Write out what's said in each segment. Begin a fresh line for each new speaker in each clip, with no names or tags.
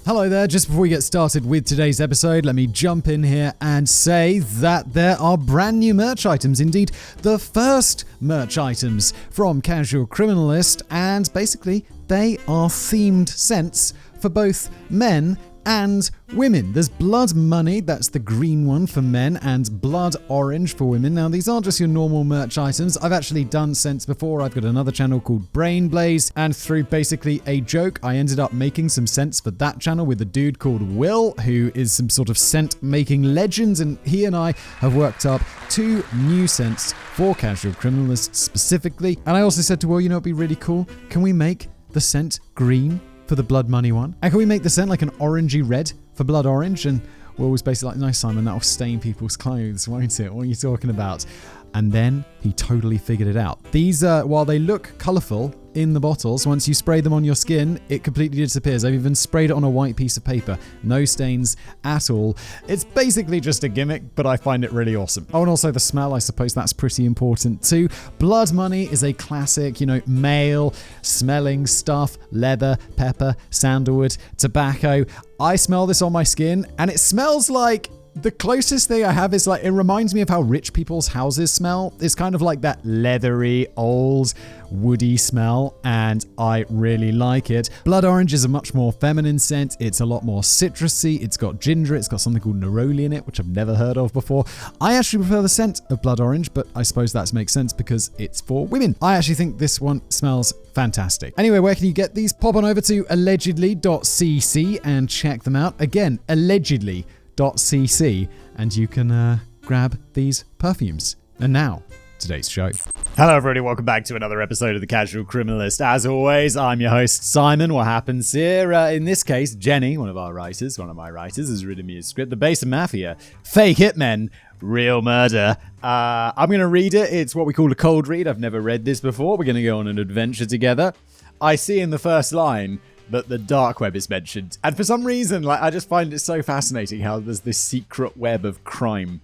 Hello there, just before we get started with today's episode, let me jump in here and say that there are brand new merch items, indeed the first merch items from Casual Criminalist, and basically they are themed scents for both men and women. There's Blood Money, that's the green one for men, and Blood Orange for women. Now, these aren't just your normal merch items. I've actually done scents before. I've got another channel called Brain Blaze, and through basically a joke, I ended up making some scents for that channel with a dude called Will, who is some sort of scent-making legend, and he and I have worked up 2 new scents for Casual Criminalists specifically. And I also said to Will, you know, it'd be really cool. Can we make the scent green for the Blood Money one? And can we make the scent like an orangey red for Blood Orange? And Will was basically like, no, Simon, that'll stain people's clothes, won't it? What are you talking about? And then he totally figured it out. These, while they look colourful in the bottles, once you spray them on your skin, it completely disappears. I've even sprayed it on a white piece of paper. No stains at all. It's basically just a gimmick, but I find it really awesome. Oh, and also the smell, I suppose that's pretty important too. Blood Money is a classic, male smelling stuff, leather, pepper, sandalwood, tobacco. I smell this on my skin and it smells like, the closest thing I have is like, it reminds me of how rich people's houses smell. It's kind of like that leathery, old, woody smell, and I really like it. Blood Orange is a much more feminine scent. It's a lot more citrusy. It's got ginger. It's got something called neroli in it, which I've never heard of before. I actually prefer the scent of Blood Orange, but I suppose that makes sense because it's for women. I actually think this one smells fantastic. Anyway, where can you get these? Pop on over to allegedly.cc and check them out. Again, allegedly.cc, and you can grab these perfumes. And now, today's show. Hello everybody, welcome back to another episode of The Casual Criminalist. As always, I'm your host, Simon. What happens here? In this case, Jenny, one of my writers, has written me a script, The Besa Mafia, Fake Hitmen, Real Murder. I'm going to read it. It's what we call a cold read. I've never read this before. We're going to go on an adventure together. I see in the first line that the dark web is mentioned. And for some reason, I just find it so fascinating how there's this secret web of crime.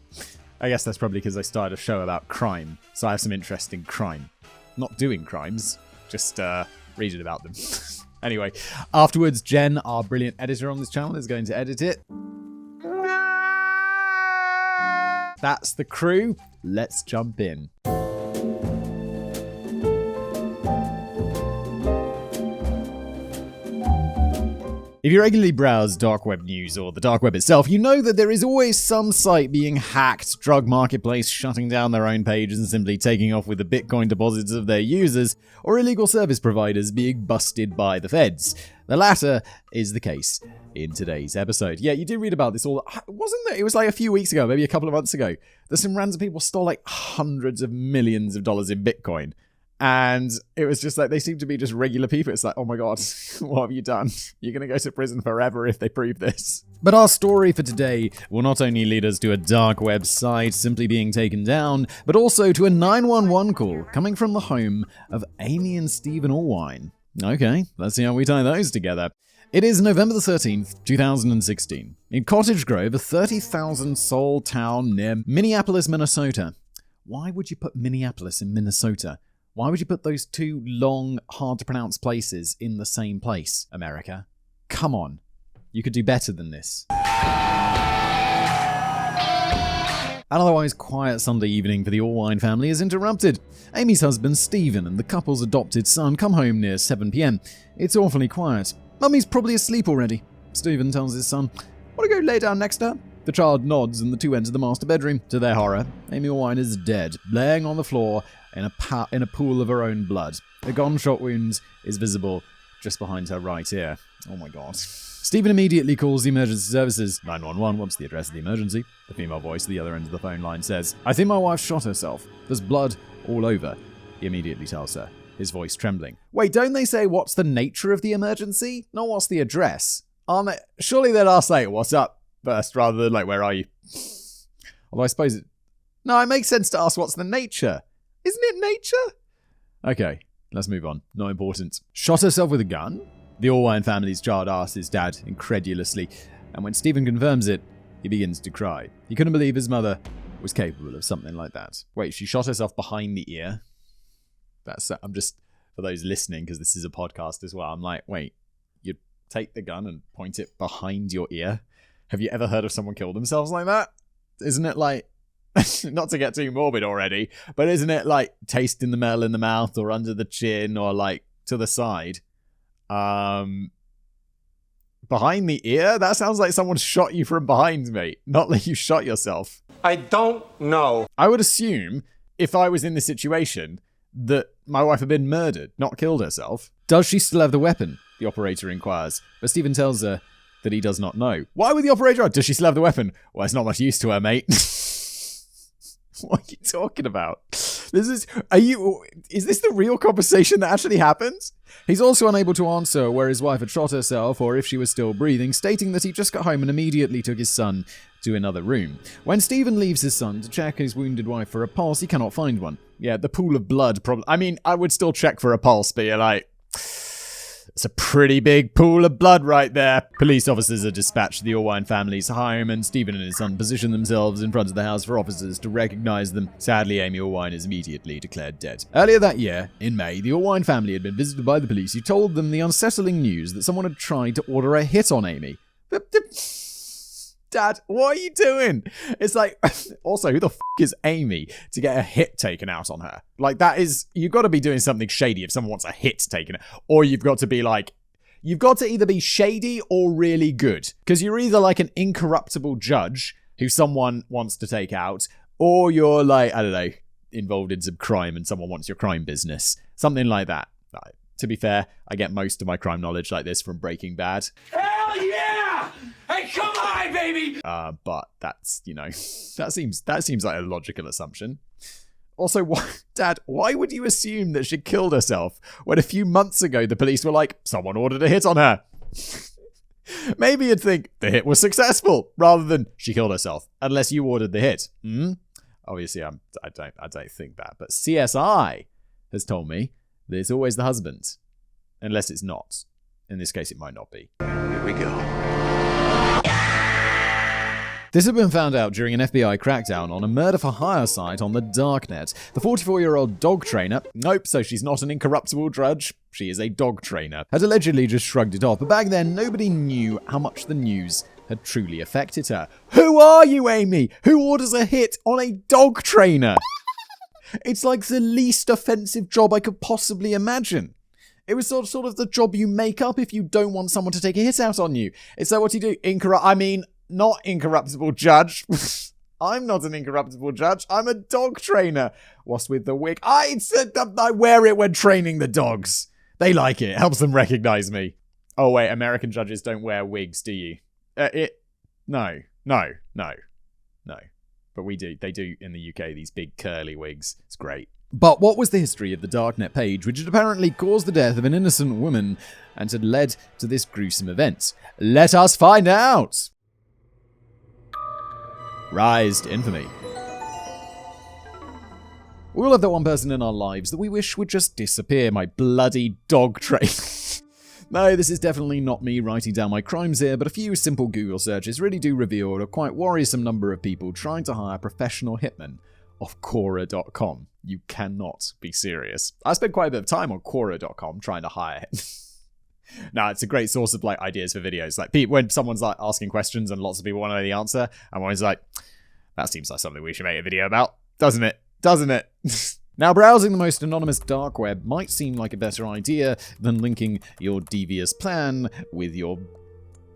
I guess that's probably because I started a show about crime. So I have some interest in crime. Not doing crimes, just reading about them. Anyway, afterwards, Jen, our brilliant editor on this channel, is going to edit it. That's the crew. Let's jump in. If you regularly browse dark web news or the dark web itself, you know that there is always some site being hacked, drug marketplace shutting down their own pages and simply taking off with the Bitcoin deposits of their users, or illegal service providers being busted by the feds. The latter is the case in today's episode. Yeah, you did read about this all. Wasn't there? It was like a few weeks ago, maybe a couple of months ago, that some random people stole like hundreds of millions of dollars in Bitcoin. And it was just like, they seem to be just regular people. It's like, oh my God, what have you done? You're going to go to prison forever if they prove this. But our story for today will not only lead us to a dark website simply being taken down, but also to a 911 call coming from the home of Amy and Stephen Allwine. Okay, let's see how we tie those together. It is November the 13th, 2016. In Cottage Grove, a 30,000 soul town near Minneapolis, Minnesota. Why would you put Minneapolis in Minnesota? Why would you put those 2 long, hard-to-pronounce places in the same place, America? Come on. You could do better than this. An otherwise quiet Sunday evening for the Allwine family is interrupted. Amy's husband, Stephen, and the couple's adopted son come home near 7 p.m. It's awfully quiet. Mummy's probably asleep already. Stephen tells his son, "Want to go lay down next to her?" The child nods and the 2 enter the master bedroom. To their horror, Amy Allwine is dead, laying on the floor in a pool of her own blood. A gunshot wound is visible just behind her right ear. Oh my God. Stephen immediately calls the emergency services. 911 wants the address of the emergency. The female voice at the other end of the phone line says, "I think my wife shot herself. There's blood all over." He immediately tells her, his voice trembling. Wait, don't they say what's the nature of the emergency? Not what's the address. Aren't they? Surely they'd ask, like, what's up first, rather than, like, where are you? Although I suppose it... No, it makes sense to ask what's the nature. Isn't it nature? Okay, let's move on. Not important. Shot herself with a gun? The Allwine family's child asks his dad incredulously, and when Stephen confirms it, he begins to cry. He couldn't believe his mother was capable of something like that. Wait, she shot herself behind the ear? I'm just, for those listening, because this is a podcast as well, I'm like, wait, you're
take the gun and point it behind your ear. Have you ever heard of someone kill themselves like that? Isn't it like, not to get too morbid already, but isn't it like tasting the metal in the mouth or under the chin or like to the side? Behind the ear? That sounds like someone shot you from behind, mate. Not like you shot yourself.
I don't know.
I would assume if I was in this situation that my wife had been murdered, not killed herself. Does she still have the weapon? The operator inquires, but Stephen tells her that he does not know. Why would the operator ask? Does she still have the weapon? Well, it's not much use to her, mate. What are you talking about? Is this the real conversation that actually happens? He's also unable to answer where his wife had shot herself or if she was still breathing, stating that he just got home and immediately took his son to another room. When Stephen leaves his son to check his wounded wife for a pulse, he cannot find one. Yeah, the pool of blood probably. I mean, I would still check for a pulse, but you're like, it's a pretty big pool of blood right there. Police officers are dispatched to the Allwine family's home, and Stephen and his son position themselves in front of the house for officers to recognize them. Sadly, Amy Allwine is immediately declared dead. Earlier that year, in May, the Allwine family had been visited by the police who told them the unsettling news that someone had tried to order a hit on Amy. Dad, what are you doing? It's like, also, who the f*** is Amy to get a hit taken out on her? Like, that is, you've got to be doing something shady if someone wants a hit taken, or you've got to be like, you've got to either be shady or really good. Because you're either like an incorruptible judge who someone wants to take out, or you're like, I don't know, involved in some crime and someone wants your crime business. Something like that. To be fair, I get most of my crime knowledge like this from Breaking Bad.
Hell yeah! Hey, come on, baby!
But that's, that seems like a logical assumption. Also, Dad, why would you assume that she killed herself when a few months ago the police were like, someone ordered a hit on her? Maybe you'd think the hit was successful rather than she killed herself, unless you ordered the hit. Obviously, I don't think that, but CSI has told me that it's always the husband, unless it's not. In this case, it might not be.
Here we go.
This had been found out during an FBI crackdown on a murder-for-hire site on the darknet. The 44-year-old dog trainer, nope, so she's not an incorruptible drudge, she is a dog trainer, had allegedly just shrugged it off, but back then nobody knew how much the news had truly affected her. Who are you, Amy? Who orders a hit on a dog trainer? It's like the least offensive job I could possibly imagine. It was sort of the job you make up if you don't want someone to take a hit out on you. It's like, what do you do? Not incorruptible judge. I'm not an incorruptible judge. I'm a dog trainer. What's with the wig? I wear it when training the dogs. They like it. It helps them recognize me. Oh, wait, American judges don't wear wigs, do you? No. But we do. They do in the UK, these big curly wigs. It's great. But what was the history of the Darknet page, which had apparently caused the death of an innocent woman and had led to this gruesome event? Let us find out! Rise to infamy. We all have that one person in our lives that we wish would just disappear, my bloody dog train. No, this is definitely not me writing down my crimes here, but a few simple Google searches really do reveal a quite worrisome number of people trying to hire professional hitmen off Quora.com. You cannot be serious. I spent quite a bit of time on Quora.com trying to hire him. Now, it's a great source of ideas for videos. Like when someone's asking questions and lots of people want to know the answer, I'm always like, that seems like something we should make a video about, doesn't it? Now, browsing the most anonymous dark web might seem like a better idea than linking your devious plan with your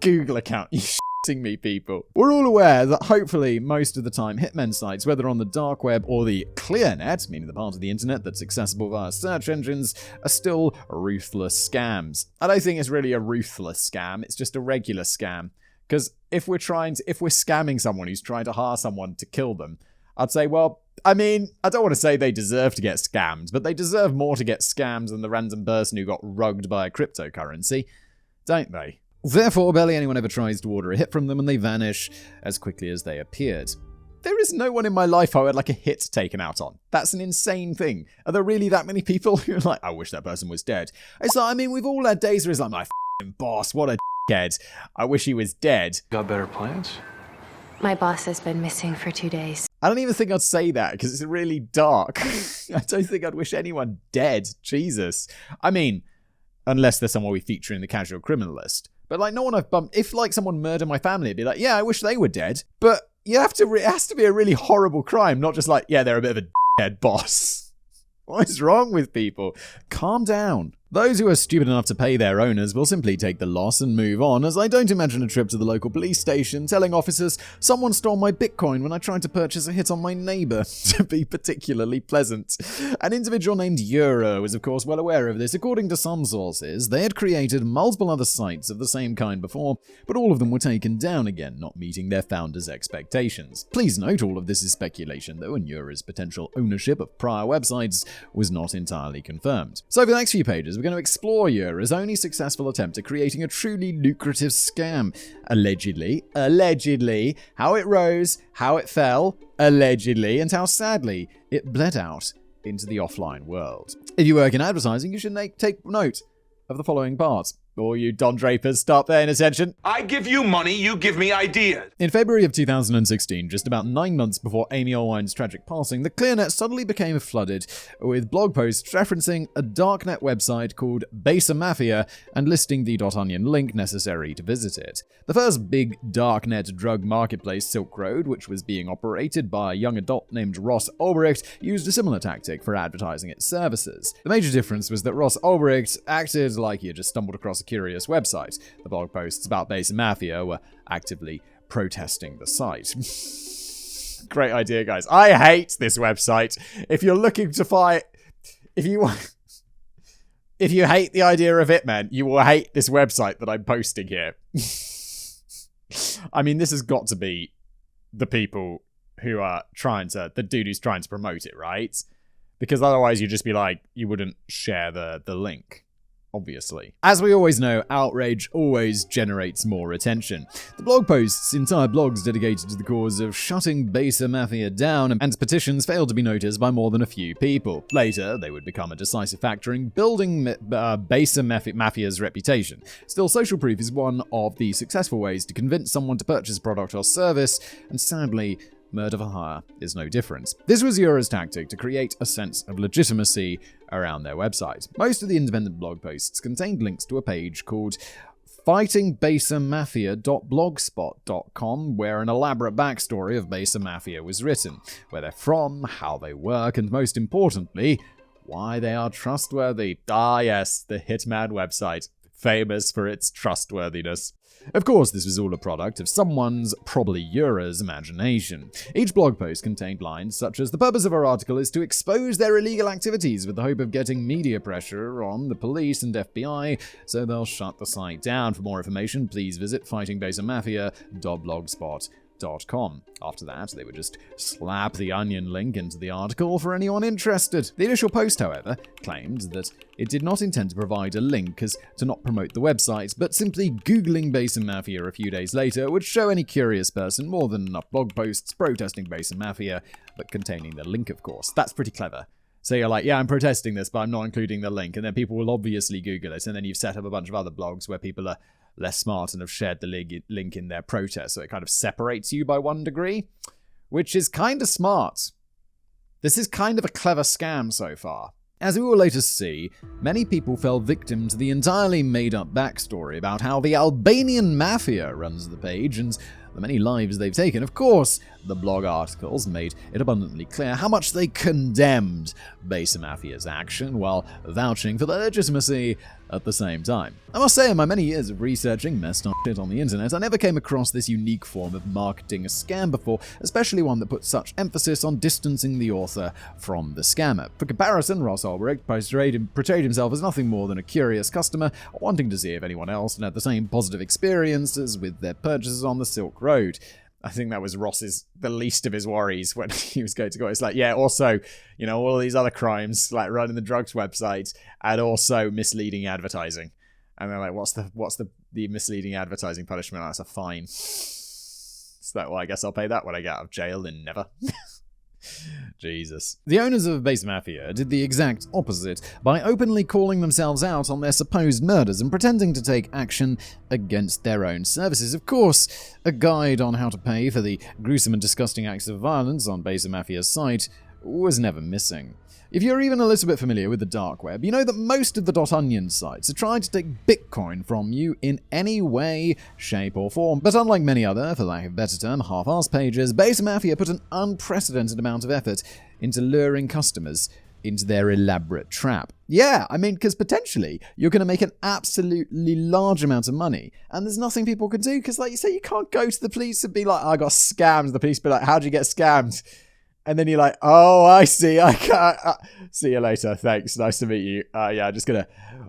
Google account. You shitting me, people. We're all aware that hopefully most of the time hitmen sites, whether on the dark web or the clear net, meaning the part of the internet that's accessible via search engines, are still ruthless scams. I don't think it's really a ruthless scam, it's just a regular scam. Because if we're scamming someone who's trying to hire someone to kill them, I'd say, well, I don't want to say they deserve to get scammed, but they deserve more to get scammed than the random person who got rugged by a cryptocurrency, don't they? Therefore, barely anyone ever tries to order a hit from them and they vanish as quickly as they appeared. There is no one in my life I would like a hit taken out on. That's an insane thing. Are there really that many people who are like, I wish that person was dead? It's like, we've all had days where it's like, my f***ing boss, what a dickhead. I wish he was dead.
Got better plans?
My boss has been missing for 2 days.
I don't even think I'd say that because it's really dark. I don't think I'd wish anyone dead. Jesus. Unless there's someone we feature in the casual criminal list. But like, no one I've bumped. If like someone murdered my family, it'd be like, yeah, I wish they were dead. But you have to. It has to be a really horrible crime, not just like, yeah, they're a bit of a dead boss. What is wrong with people? Calm down. Those who are stupid enough to pay their owners will simply take the loss and move on, as I don't imagine a trip to the local police station telling officers someone stole my Bitcoin when I tried to purchase a hit on my neighbour to be particularly pleasant. An individual named Euro is of course well aware of this. According to some sources, they had created multiple other sites of the same kind before, but all of them were taken down again, not meeting their founders' expectations. Please note all of this is speculation though, and Euro's potential ownership of prior websites was not entirely confirmed. So for the next few pages, we're going to explore Euro's only successful attempt at creating a truly lucrative scam. Allegedly, how it rose, how it fell, allegedly, and how sadly it bled out into the offline world. If you work in advertising, you should take note of the following parts. All you Don Drapers, start paying attention.
I give you money, you give me ideas.
In February of 2016, just about 9 months before Amy Allwine's tragic passing, the ClearNet suddenly became flooded with blog posts referencing a darknet website called Besa Mafia and listing the .onion link necessary to visit it. The first big darknet drug marketplace, Silk Road, which was being operated by a young adult named Ross Ulbricht, used a similar tactic for advertising its services. The major difference was that Ross Ulbricht acted like he had just stumbled across a curious website. The blog posts about Besa Mafia were actively protesting the site. Great idea, guys. I hate this website. If you're looking to fight, if you hate the idea of Hitmen, you will hate this website that I'm posting here. I mean, this has got to be the people who are the dude who's trying to promote it, right? Because otherwise you'd just be like, you wouldn't share the link. Obviously. As we always know, outrage always generates more attention. The blog post's entire blogs dedicated to the cause of shutting Besa Mafia down, and petitions failed to be noticed by more than a few people. Later, they would become a decisive factor in building Besa Mafia's reputation. Still, social proof is one of the successful ways to convince someone to purchase a product or service, and sadly, murder for hire is no different. This was Euro's tactic to create a sense of legitimacy around their website. Most of the independent blog posts contained links to a page called fightingbesamafia.blogspot.com, where an elaborate backstory of Besa Mafia was written, where they're from, how they work, and most importantly, why they are trustworthy. Ah yes, the Hitman website, famous for its trustworthiness. Of course, this was all a product of someone's, probably Euro's, imagination. Each blog post contained lines such as, "The purpose of our article is to expose their illegal activities with the hope of getting media pressure on the police and FBI, so they'll shut the site down. For more information, please visit fightingbesamafia.blogspot.com. After that, they would just slap the onion link into the article for anyone interested. The initial post, however, claimed that it did not intend to provide a link as to not promote the website, but simply Googling Besa Mafia a few days later would show any curious person more than enough blog posts protesting Besa Mafia, but containing the link, of course. That's pretty clever. So you're like, yeah, I'm protesting this, but I'm not including the link, and then people will obviously Google it, and then you've set up a bunch of other blogs where people are less smart and have shared the link in their protest, so it kind of separates you by one degree, which is kind of smart. This is kind of a clever scam so far. As we will later see, many people fell victim to the entirely made-up backstory about how the Albanian mafia runs the page and the many lives they've taken. Of course, the blog articles made it abundantly clear how much they condemned Besa Mafia's action while vouching for their legitimacy at the same time. I must say, in my many years of researching messed up shit on the internet, I never came across this unique form of marketing a scam before, especially one that put such emphasis on distancing the author from the scammer. For comparison, Ross Ulbricht portrayed himself as nothing more than a curious customer wanting to see if anyone else had the same positive experiences with their purchases on the Silk Road. I think that was the least of his worries when he was going to go. It's like, yeah, also, all of these other crimes, like running the drugs website and also misleading advertising. And they're like, what's the misleading advertising punishment? That's a fine. So well, I guess I'll pay that when I get out of jail and never. Jesus. The owners of Besa Mafia did the exact opposite by openly calling themselves out on their supposed murders and pretending to take action against their own services. Of course, a guide on how to pay for the gruesome and disgusting acts of violence on Besa Mafia's site was never missing. If you're even a little bit familiar with the dark web, you know that most of the .onion sites are trying to take Bitcoin from you in any way, shape or form. But unlike many other, for lack of a better term, half-arsed pages, Besa Mafia put an unprecedented amount of effort into luring customers into their elaborate trap. Yeah, I mean, because potentially you're going to make an absolutely large amount of money, and there's nothing people can do, because like you say, you can't go to the police and be like, I got scammed. The police be like, how'd you get scammed? And then you're like, oh, I see. I can't. See you later. Thanks. Nice to meet you. Yeah, I'm just going to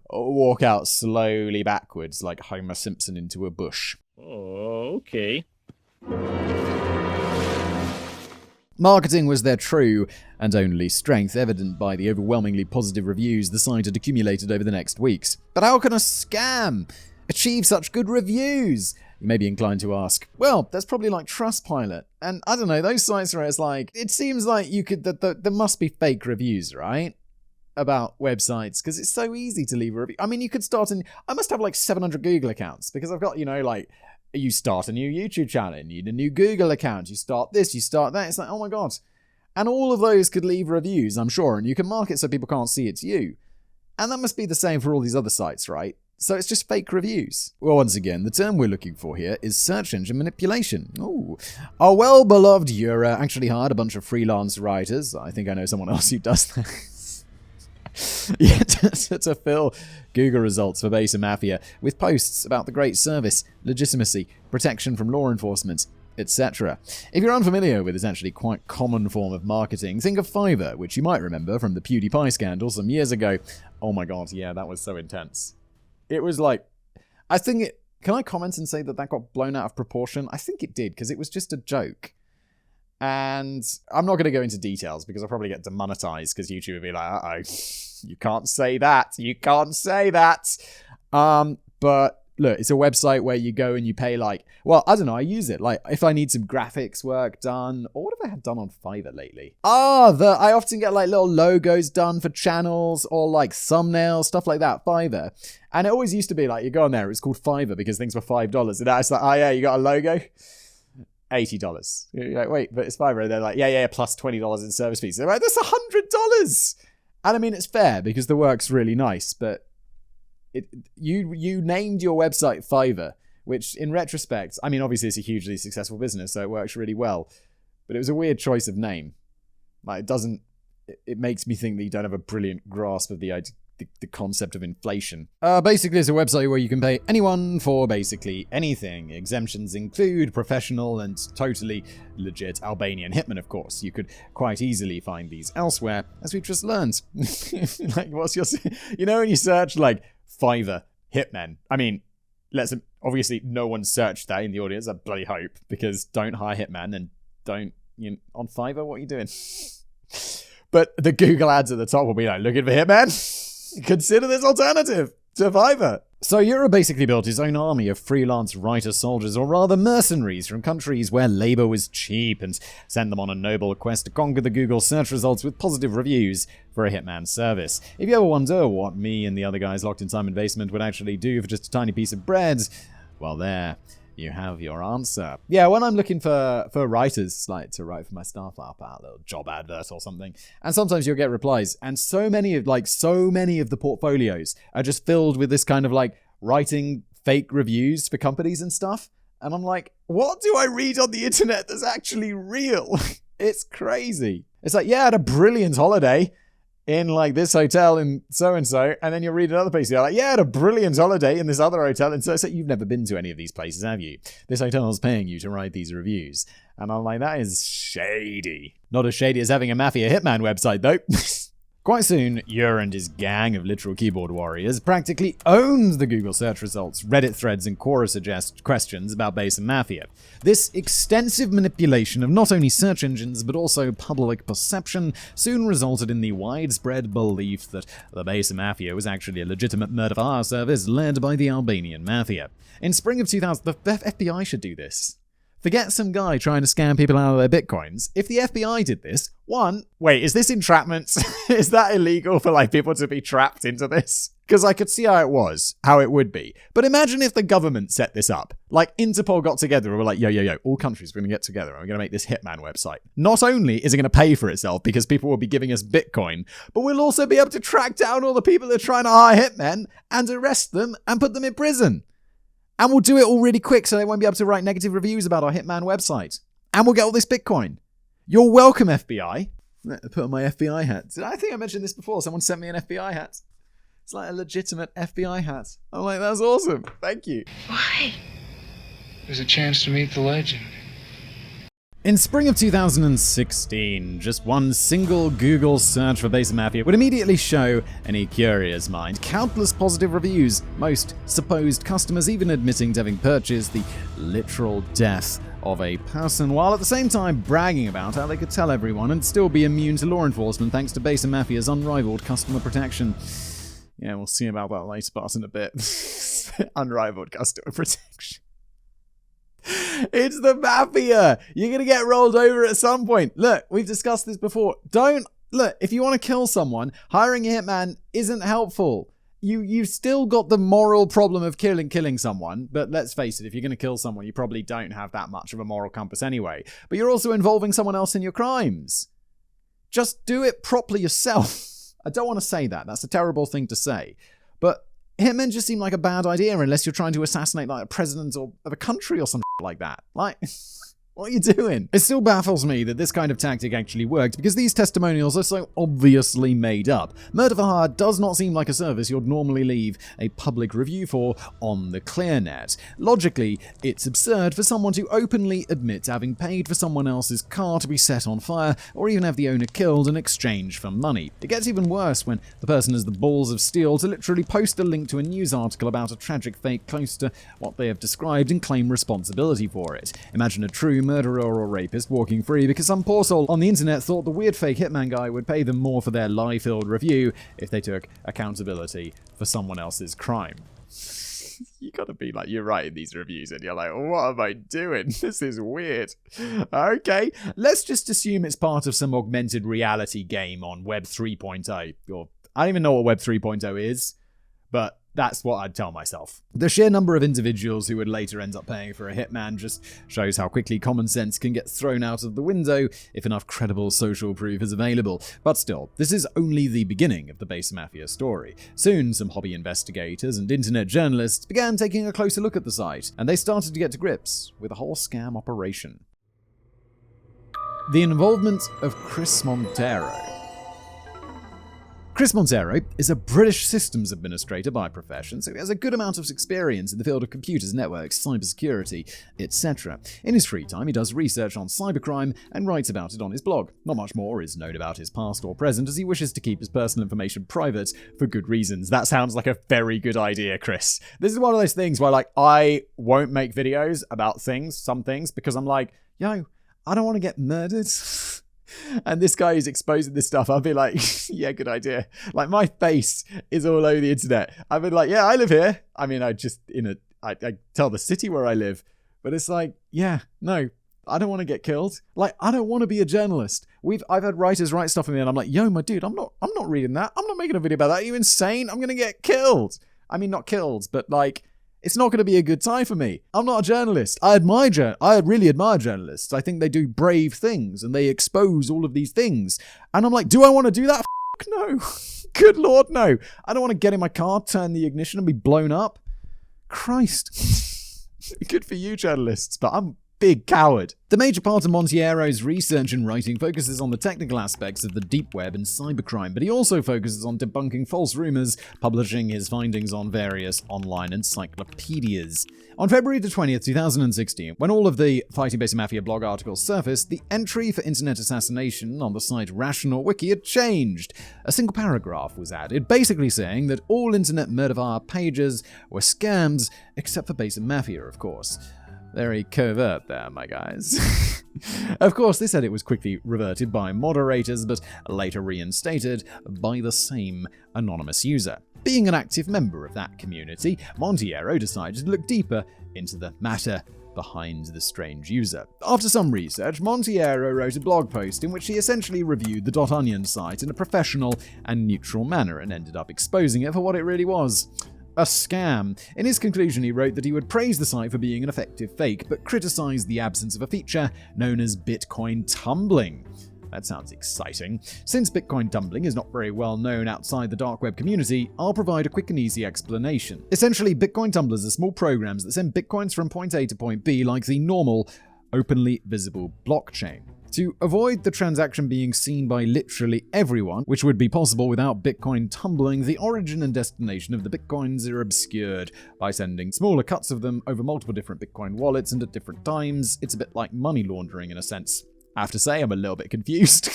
walk out slowly backwards like Homer Simpson into a bush.
Oh, okay.
Marketing was their true and only strength, evident by the overwhelmingly positive reviews the site had accumulated over the next weeks. But how can a scam achieve such good reviews? You may be inclined to ask, well, that's probably like Trustpilot. And I don't know, those sites where it's like, it seems like you could, there must be fake reviews, right? About websites, because it's so easy to leave a review. I mean, you could start I must have like 700 Google accounts, because I've got, like, you start a new YouTube channel, you need a new Google account, you start this, you start that. It's like, oh my God. And all of those could leave reviews, I'm sure, and you can mark it so people can't see it's you. And that must be the same for all these other sites, right? So it's just fake reviews. Well, once again, the term we're looking for here is search engine manipulation. Ooh. Our well-beloved Eura actually hired a bunch of freelance writers. I think I know someone else who does that. Yeah, to fill Google results for Besa Mafia with posts about the great service, legitimacy, protection from law enforcement, etc. If you're unfamiliar with this actually quite common form of marketing, think of Fiverr, which you might remember from the PewDiePie scandal some years ago. Oh my God, yeah, that was so intense. It was like, can I comment and say that got blown out of proportion? I think it did, because it was just a joke. And I'm not going to go into details because I'll probably get demonetized, because YouTube will be like, uh-oh, you can't say that. You can't say that. But look, it's a website where you go and you pay I don't know, I use it. Like, if I need some graphics work done, or what have I had done on Fiverr lately? I often get little logos done for channels, or thumbnails, stuff like that, Fiverr. And it always used to be you go on there, it's called Fiverr because things were $5. And now it's like, oh yeah, you got a logo? $80. You're like, wait, but it's Fiverr. And they're like, yeah, plus $20 in service fees. They're like, that's $100. And I mean, it's fair because the work's really nice, but you named your website Fiverr, which in retrospect, I mean, obviously it's a hugely successful business, so it works really well, but it was a weird choice of name. It makes me think that you don't have a brilliant grasp of the concept of inflation. Basically, it's a website where you can pay anyone for basically anything. Exemptions include professional and totally legit Albanian hitmen, of course. You could quite easily find these elsewhere, as we've just learned. What's your... when you search, Fiverr, hitmen. I mean, obviously no one searched that in the audience, I bloody hope, because don't hire hitmen and don't, on Fiverr, what are you doing? But the Google ads at the top will be looking for hitmen? Consider this alternative to Fiverr. So Euro basically built his own army of freelance writer soldiers, or rather mercenaries, from countries where labor was cheap, and sent them on a noble quest to conquer the Google search results with positive reviews for a hitman service. If you ever wonder what me and the other guys locked in Simon Basement would actually do for just a tiny piece of bread, well, there you have your answer. Yeah, when I'm looking for writers, to write for my staff, I'll put out a little job advert or something. And sometimes you'll get replies. And so many of the portfolios are just filled with this kind of writing fake reviews for companies and stuff. And I'm like, what do I read on the internet that's actually real? It's crazy. It's I had a brilliant holiday in this hotel in so-and-so, and then you'll read another place, you're like, I had a brilliant holiday in this other hotel, and so you've never been to any of these places, have you? This hotel's paying you to write these reviews. And I'm like, that is shady. Not as shady as having a Mafia Hitman website, though. Quite soon, Ur and his gang of literal keyboard warriors practically owned the Google search results, Reddit threads, and Quora suggest questions about Besa Mafia. This extensive manipulation of not only search engines, but also public perception, soon resulted in the widespread belief that the Besa Mafia was actually a legitimate murder-for-hire service led by the Albanian Mafia. In spring of 2000, the FBI should do this. Forget some guy trying to scam people out of their bitcoins. If the FBI did this, wait, is this entrapment? Is that illegal for people to be trapped into this? Because I could see how it would be. But imagine if the government set this up. Like, Interpol got together and were like, yo, all countries are going to get together and we're going to make this Hitman website. Not only is it going to pay for itself because people will be giving us Bitcoin, but we'll also be able to track down all the people that are trying to hire hitmen and arrest them and put them in prison. And we'll do it all really quick so they won't be able to write negative reviews about our Hitman website. And we'll get all this Bitcoin. You're welcome, FBI. Put on my FBI hat. I think I mentioned this before. Someone sent me an FBI hat. It's like a legitimate FBI hat. I'm like, that's awesome. Thank you.
Why? There's a chance to meet the legend.
In spring of 2016, just one single Google search for Besa Mafia would immediately show any curious mind countless positive reviews, most supposed customers even admitting to having purchased the literal death of a person, while at the same time bragging about how they could tell everyone and still be immune to law enforcement thanks to Besa Mafia's unrivaled customer protection. Yeah, we'll see about that later part in a bit. Unrivaled customer protection. It's the Mafia! You're going to get rolled over at some point. Look, we've discussed this before. Look, if you want to kill someone, hiring a hitman isn't helpful. You've still got the moral problem of killing someone, but let's face it, if you're going to kill someone, you probably don't have that much of a moral compass anyway. But you're also involving someone else in your crimes. Just do it properly yourself. I don't want to say that. That's a terrible thing to say. But hitmen just seem like a bad idea unless you're trying to assassinate like a president of a country or something like that. Like, what are you doing? It still baffles me that this kind of tactic actually worked because these testimonials are so obviously made up. Murder for Hire does not seem like a service you'd normally leave a public review for on the ClearNet. Logically, it's absurd for someone to openly admit to having paid for someone else's car to be set on fire or even have the owner killed in exchange for money. It gets even worse when the person has the balls of steel to literally post a link to a news article about a tragic fate close to what they have described and claim responsibility for it. Imagine a true murderer or rapist walking free because some poor soul on the internet thought the weird fake hitman guy would pay them more for their lie-filled review if they took accountability for someone else's crime. You gotta be like, you're writing these reviews and you're like, what am I doing? This is weird. Okay, let's just assume it's part of some augmented reality game on Web 3.0. Or I don't even know what Web 3.0 is, but that's what I'd tell myself. The sheer number of individuals who would later end up paying for a hitman just shows how quickly common sense can get thrown out of the window if enough credible social proof is available. But still, this is only the beginning of the Besa Mafia story. Soon, some hobby investigators and internet journalists began taking a closer look at the site, and they started to get to grips with the whole scam operation. The involvement of Chris Montero. Chris Montero is a British systems administrator by profession, so he has a good amount of experience in the field of computers, networks, cybersecurity, etc. In his free time, he does research on cybercrime and writes about it on his blog. Not much more is known about his past or present, as he wishes to keep his personal information private for good reasons. That sounds like a very good idea, Chris. This is one of those things where, like, I won't make videos about some things, because I'm like, yo, I don't want to get murdered. And this guy is exposing this stuff. I'll be like, yeah, good idea. Like, my face is all over the internet. I've been like, yeah, I live here. I mean, I tell the city where I live, but it's like, yeah, no, I don't want to get killed. Like, I don't want to be a journalist. I've had writers write stuff for me and I'm like, yo, my dude, I'm not reading that. I'm not making a video about that. Are you insane? I'm going to get killed. I mean, not killed, but like, it's not going to be a good time for me. I'm not a journalist. I really admire journalists. I think they do brave things and they expose all of these things. And I'm like, do I want to do that? No. Good Lord, no. I don't want to get in my car, turn the ignition and be blown up. Christ. Good for you, journalists, but I'm a big coward. The major part of Montiero's research and writing focuses on the technical aspects of the deep web and cybercrime, but he also focuses on debunking false rumors, publishing his findings on various online encyclopedias. On February 20th, 2016, when all of the Fighting Besa Mafia blog articles surfaced, the entry for internet assassination on the site Rational Wiki had changed. A single paragraph was added, basically saying that all internet murder for hire pages were scams, except for Besa Mafia, of course. Very covert there, my guys. Of course, this edit was quickly reverted by moderators, but later reinstated by the same anonymous user. Being an active member of that community, Montero decided to look deeper into the matter. behind the strange user. After some research, Montiero wrote a blog post in which he essentially reviewed the .onion site in a professional and neutral manner and ended up exposing it for what it really was. A scam. In his conclusion, he wrote that he would praise the site for being an effective fake, but criticize the absence of a feature known as Bitcoin tumbling. That sounds exciting. Since Bitcoin tumbling is not very well known outside the dark web community, I'll provide a quick and easy explanation. Essentially, Bitcoin tumblers are small programs that send Bitcoins from point A to point B like the normal, openly visible blockchain. To avoid the transaction being seen by literally everyone, which would be possible without Bitcoin tumbling, the origin and destination of the Bitcoins are obscured by sending smaller cuts of them over multiple different Bitcoin wallets and at different times. It's a bit like money laundering in a sense. I have to say, I'm a little bit confused.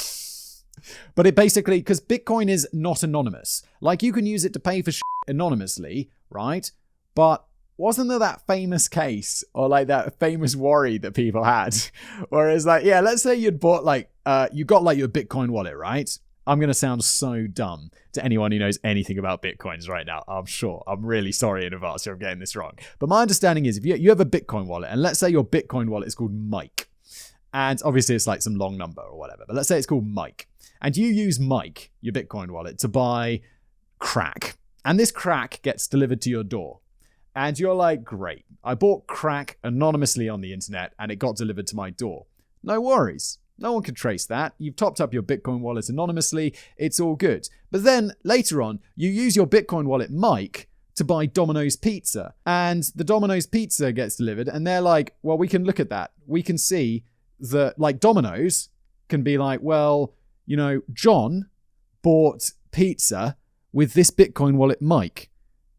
But it basically, because Bitcoin is not anonymous. Like, you can use it to pay for shit anonymously, right? But wasn't there that famous case, or like that famous worry that people had? Whereas, like, yeah, let's say you'd bought, like, you got, like, your Bitcoin wallet, right? I'm going to sound so dumb to anyone who knows anything about Bitcoins right now, I'm sure. I'm really sorry in advance if I'm getting this wrong. But my understanding is, if you have a Bitcoin wallet, and let's say your Bitcoin wallet is called Mike, and obviously it's like some long number or whatever, but let's say it's called Mike. And you use Mike, your Bitcoin wallet, to buy crack. And this crack gets delivered to your door. And you're like, great, I bought crack anonymously on the internet and it got delivered to my door. No worries. No one can trace that. You've topped up your Bitcoin wallet anonymously. It's all good. But then later on, you use your Bitcoin wallet Mike to buy Domino's pizza. And the Domino's pizza gets delivered and they're like, well, we can look at that. We can see that, like, Domino's can be like, well, you know, John bought pizza with this Bitcoin wallet Mike.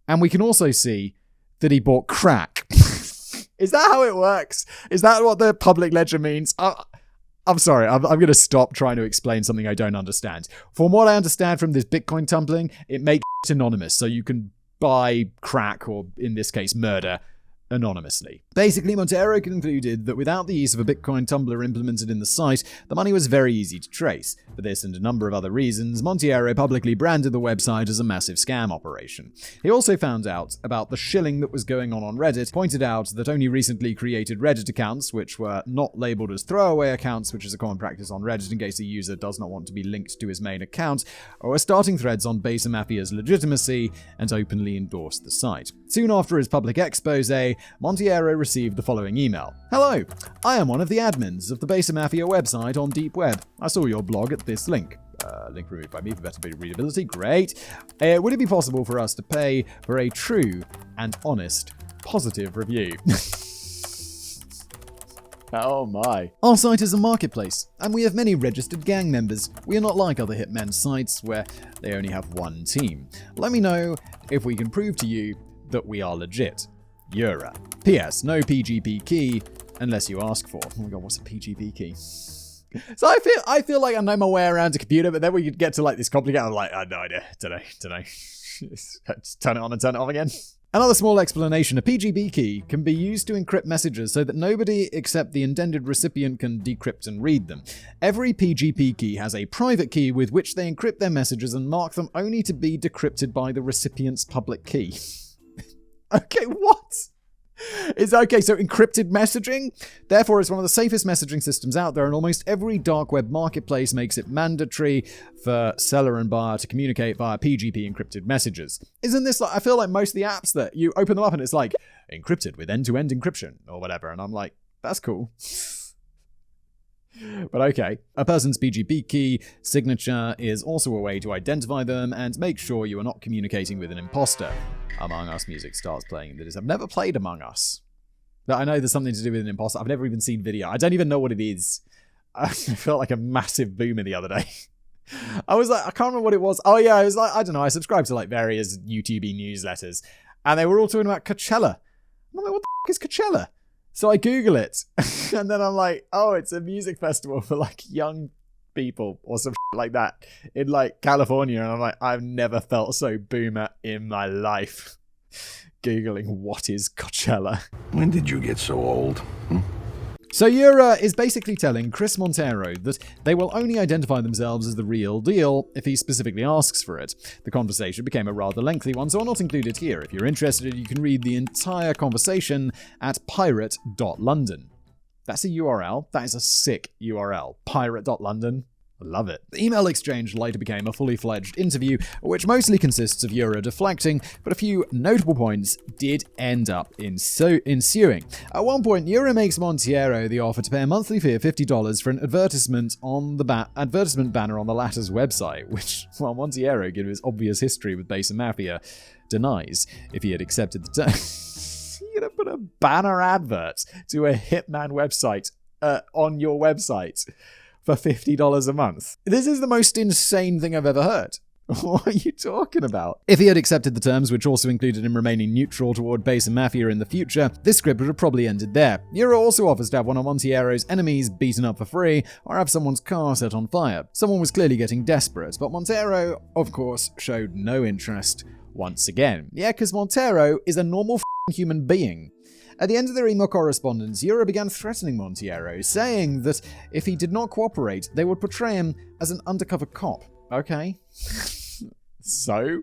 And we can also see that he bought crack. Is that how it works? Is that what the public ledger means? I'm sorry, I'm going to stop trying to explain something I don't understand. From what I understand from this Bitcoin tumbling, it makes it anonymous, so you can buy crack, or in this case, murder, anonymously. Basically, Monteiro concluded that without the use of a Bitcoin tumbler implemented in the site, the money was very easy to trace. For this and a number of other reasons, Monteiro publicly branded the website as a massive scam operation. He also found out about the shilling that was going on Reddit, pointed out that only recently created Reddit accounts, which were not labeled as throwaway accounts, which is a common practice on Reddit in case a user does not want to be linked to his main account, or were starting threads on Besa Mafia's legitimacy and openly endorsed the site. Soon after his public expose, Monteiro received the following email. Hello, I am one of the admins of the Besa Mafia website on Deep Web. I saw your blog at this link. Link removed by me for better readability. Great. Would it be possible for us to pay for a true and honest positive review? Oh my. Our site is a marketplace, and we have many registered gang members. We are not like other Hitmen sites where they only have one team. Let me know if we can prove to you that we are legit. Yura. P.S. No PGP key unless you ask for. Oh my god, what's a PGP key? So I feel like I know my way around a computer, but then we could get to like this complicated. I'm like, I have no idea. Don't know. Just turn it on and turn it off again. Another small explanation, a PGP key can be used to encrypt messages so that nobody except the intended recipient can decrypt and read them. Every PGP key has a private key with which they encrypt their messages and mark them only to be decrypted by the recipient's public key. Okay, what? It's okay, so encrypted messaging? Therefore, it's one of the safest messaging systems out there, and almost every dark web marketplace makes it mandatory for seller and buyer to communicate via PGP encrypted messages. Isn't this like, I feel like most of the apps that you open them up and it's like, encrypted with end-to-end encryption, or whatever, and I'm like, that's cool. But okay. A person's PGP key signature is also a way to identify them and make sure you are not communicating with an imposter. Among Us music starts playing. That is, I've never played Among Us. But I know there's something to do with an imposter. I've never even seen video. I don't even know what it is. I felt like a massive boomer the other day. I was like, I can't remember what it was. Oh yeah, I was like, I don't know. I subscribed to like various YouTube newsletters and they were all talking about Coachella. I'm like, what the is Coachella? So I Google it, and then I'm like, oh, it's a music festival for, like, young people or some shit like that in, like, California. And I'm like, I've never felt so boomer in my life. Googling what is Coachella.
When did you get so old?
So Yura is basically telling Chris Montero that they will only identify themselves as the real deal if he specifically asks for it. The conversation became a rather lengthy one, so I'll not include it here. If you're interested, you can read the entire conversation at pirate.london. That's a URL. That is a sick URL. Pirate.london. I love it. The email exchange later became a fully fledged interview, which mostly consists of Yura deflecting, but a few notable points did end up ensuing. At one point, Yura makes Montero the offer to pay a monthly fee of $50 for an advertisement on the advertisement banner on the latter's website, which, while Montero, given his obvious history with Besa Mafia, denies if he had accepted the terms. You're gonna put a banner advert to a Hitman website on your website for $50 a month. This is the most insane thing I've ever heard. What are you talking about? If he had accepted the terms, which also included him remaining neutral toward Besa Mafia in the future, this script would have probably ended there. Yura also offers to have one of Montero's enemies beaten up for free, or have someone's car set on fire. Someone was clearly getting desperate, but Montero, of course, showed no interest once again. Yeah, because Montero is a normal human being. At the end of their email correspondence, Yura began threatening Montero, saying that if he did not cooperate, they would portray him as an undercover cop. Okay. So?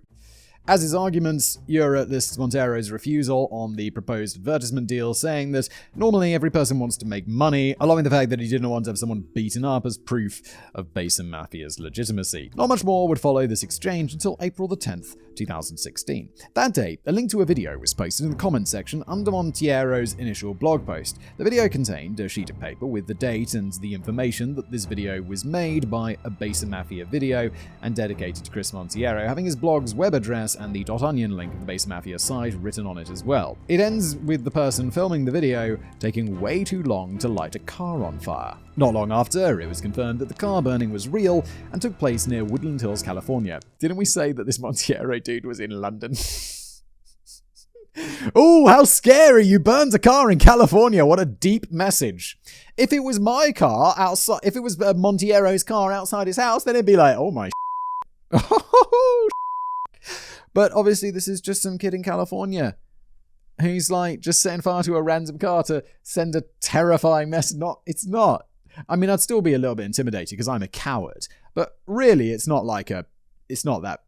As his arguments, Yura lists Montero's refusal on the proposed advertisement deal, saying that normally every person wants to make money, allowing the fact that he didn't want to have someone beaten up as proof of Besa Mafia's legitimacy. Not much more would follow this exchange until April the 10th, 2016. That day, a link to a video was posted in the comments section under Montero's initial blog post. The video contained a sheet of paper with the date and the information that this video was made by a Besa Mafia video and dedicated to Chris Montero, having his blog's web address and the .onion link of the Besa Mafia site written on it as well. It ends with the person filming the video taking way too long to light a car on fire. Not long after, it was confirmed that the car burning was real and took place near Woodland Hills, California. Didn't we say that this Montero dude was in London? Oh, how scary! You burned a car in California. What a deep message. If it was my car outside, if it was Montero's car outside his house, then it'd be like, oh my But obviously this is just some kid in California who's like just setting fire to a random car to send a terrifying message. It's not. I mean, I'd still be a little bit intimidated because I'm a coward, but really it's not that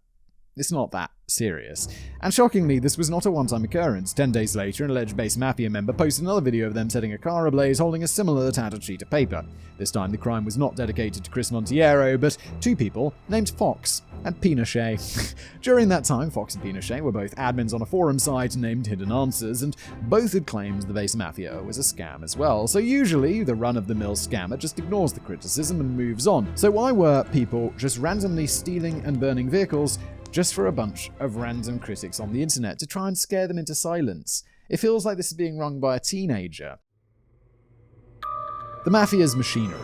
serious. And shockingly, this was not a one-time occurrence. 10 days later, an alleged Besa Mafia member posted another video of them setting a car ablaze holding a similar tattered sheet of paper. This time, the crime was not dedicated to Chris Montero, but two people named Fox and Pinochet. During that time, Fox and Pinochet were both admins on a forum site named Hidden Answers, and both had claimed the Besa Mafia was a scam as well. So usually, the run-of-the-mill scammer just ignores the criticism and moves on. So why were people just randomly stealing and burning vehicles just for a bunch of random critics on the internet to try and scare them into silence? It feels like this is being run by a teenager. The Mafia's machinery.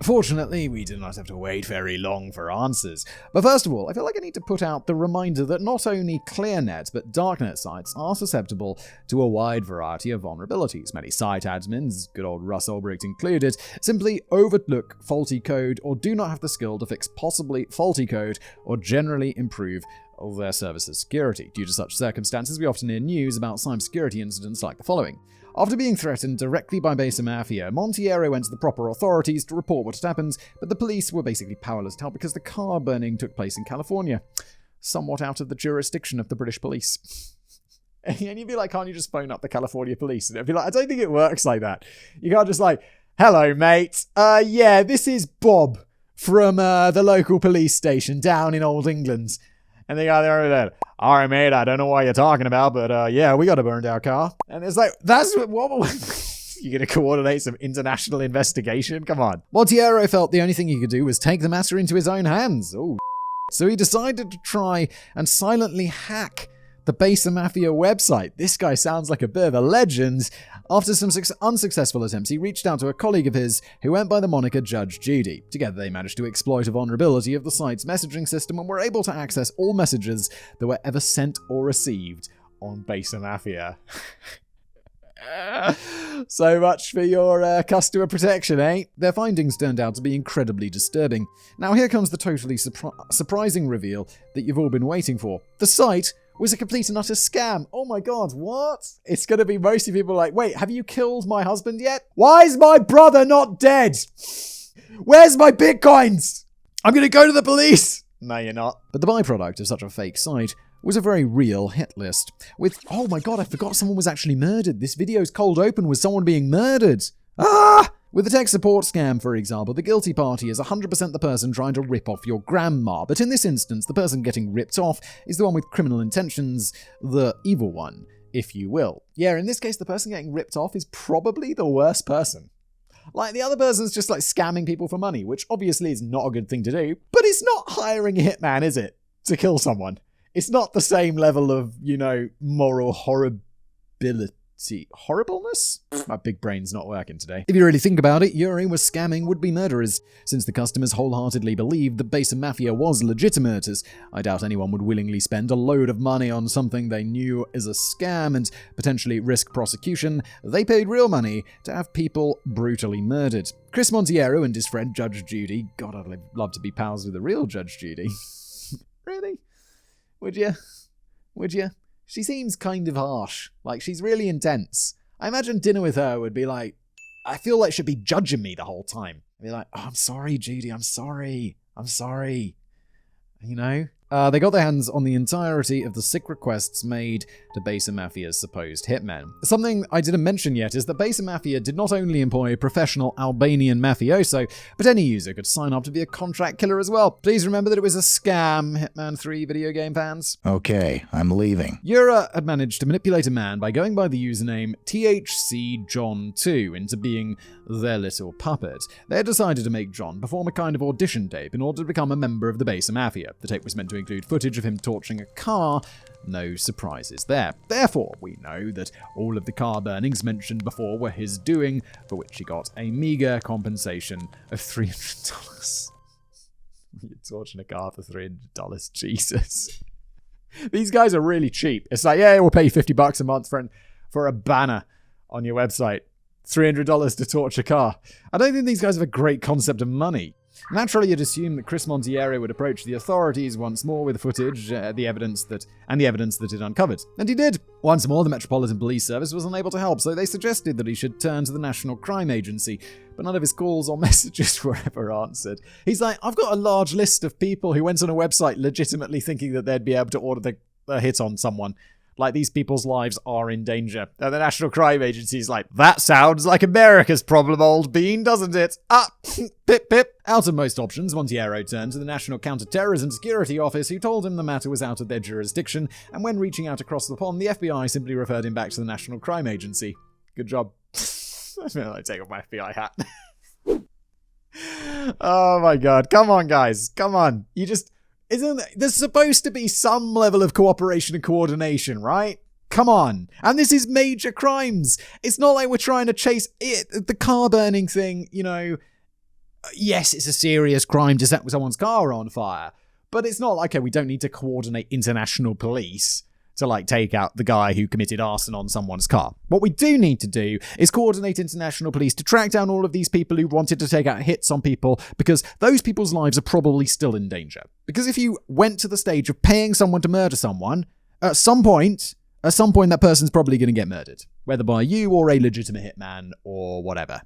Fortunately, we did not have to wait very long for answers. But first of all, I feel like I need to put out the reminder that not only ClearNet, but darknet sites are susceptible to a wide variety of vulnerabilities. Many site admins, good old Russ Ulbricht included, simply overlook faulty code or do not have the skill to fix possibly faulty code or generally improve their service's security. Due to such circumstances, we often hear news about cybersecurity incidents like the following. After being threatened directly by Besa Mafia, Montero went to the proper authorities to report what had happened, but the police were basically powerless to help because the car burning took place in California, somewhat out of the jurisdiction of the British police. And you'd be like, can't you just phone up the California police? And it'd be like, I don't think it works like that. You can't just like, hello, mate. Yeah, this is Bob from the local police station down in Old England. And they got there with that, all right, mate, I don't know what you're talking about, but yeah, we got a burned out car. And it's like, that's what you're going to coordinate some international investigation? Come on. Montero felt the only thing he could do was take the matter into his own hands. Oh, so he decided to try and silently hack the Besa Mafia website. This guy sounds like a bit of a legend. After some unsuccessful attempts, he reached out to a colleague of his who went by the moniker Judge Judy. Together, they managed to exploit a vulnerability of the site's messaging system and were able to access all messages that were ever sent or received on Besa Mafia. So much for your customer protection, eh? Their findings turned out to be incredibly disturbing. Now here comes the totally surprising reveal that you've all been waiting for. The site was a complete and utter scam. Oh my god, what? It's going to be mostly people like, wait, have you killed my husband yet? Why is my brother not dead? Where's my bitcoins? I'm going to go to the police. No, you're not. But the byproduct of such a fake site was a very real hit list. With, oh my god, I forgot someone was actually murdered. This video's cold open with someone being murdered. Ah! With the tech support scam, for example, the guilty party is 100% the person trying to rip off your grandma. But in this instance, the person getting ripped off is the one with criminal intentions, the evil one, if you will. Yeah, in this case, the person getting ripped off is probably the worst person. Like, the other person's just like scamming people for money, which obviously is not a good thing to do, but it's not hiring a hitman, is it? To kill someone. It's not the same level of, moral horribility. Horribleness? My big brain's not working today. If you really think about it, Yuri was scamming would-be murderers, since the customers wholeheartedly believed the Besa Mafia was legitimate, as I doubt anyone would willingly spend a load of money on something they knew is a scam and potentially risk prosecution. They paid real money to have people brutally murdered. Chris Montiero and his friend Judge Judy, God, I'd love to be pals with the real Judge Judy. Really? Would you? She seems kind of harsh. Like, she's really intense. I imagine dinner with her would be like, I feel like she'd be judging me the whole time. I'd be like, oh, I'm sorry, Judy. I'm sorry. They got their hands on the entirety of the sick requests made to Besa Mafia's supposed hitmen. Something I didn't mention yet is that Besa Mafia did not only employ a professional Albanian mafioso, but any user could sign up to be a contract killer as well. Please remember that it was a scam, Hitman 3 video game fans.
Okay, I'm leaving.
Yura had managed to manipulate a man by going by the username THCJohn2 into being their little puppet. They had decided to make John perform a kind of audition tape in order to become a member of the Besa Mafia. The tape was meant to include footage of him torching a car. No surprises there. Therefore, we know that all of the car burnings mentioned before were his doing, for which he got a meager compensation of $300. You're torching a car for $300, Jesus. These guys are really cheap. It's like, yeah, we'll pay you $50 a month for a banner on your website. $300 to torch a car. I don't think these guys have a great concept of money. Naturally, you'd assume that Chris Montiero would approach the authorities once more with footage, the evidence that it uncovered. And he did. Once more, the Metropolitan Police Service was unable to help, so they suggested that he should turn to the National Crime Agency, but none of his calls or messages were ever answered. He's like, I've got a large list of people who went on a website legitimately thinking that they'd be able to order a hit on someone. Like, these people's lives are in danger. And the National Crime Agency is like, that sounds like America's problem, old bean, doesn't it? Pip, pip. Out of most options, Montiero turned to the National Counterterrorism Security Office, who told him the matter was out of their jurisdiction, and when reaching out across the pond, the FBI simply referred him back to the National Crime Agency. Good job. I feel like take off my FBI hat. Oh my god. Come on, guys. Come on. There's supposed to be some level of cooperation and coordination, right? Come on. And this is major crimes. It's not like we're trying to chase it. The car burning thing, yes, it's a serious crime to set someone's car on fire. But it's not like, okay, we don't need to coordinate international police to take out the guy who committed arson on someone's car. What we do need to do is coordinate international police to track down all of these people who wanted to take out hits on people, because those people's lives are probably still in danger. Because if you went to the stage of paying someone to murder someone, at some point that person's probably going to get murdered, whether by you or a legitimate hitman or whatever.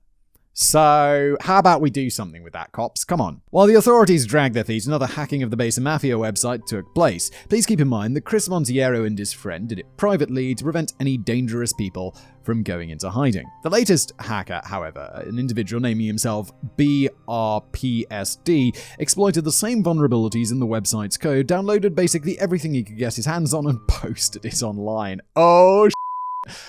So, how about we do something with that, cops? Come on. While the authorities dragged their feet, another hacking of the Besa Mafia website took place. Please keep in mind that Chris Montiero and his friend did it privately to prevent any dangerous people from going into hiding. The latest hacker, however, an individual naming himself BRPSD, exploited the same vulnerabilities in the website's code, downloaded basically everything he could get his hands on, and posted it online. Oh,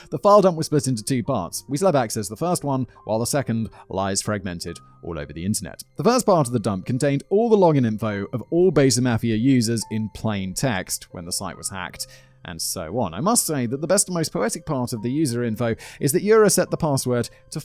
the file dump was split into two parts. We still have access to the first one, while the second lies fragmented all over the internet. The first part of the dump contained all the login info of all Besa Mafia users in plain text when the site was hacked, and so on. I must say that the best and most poetic part of the user info is that Yura set the password to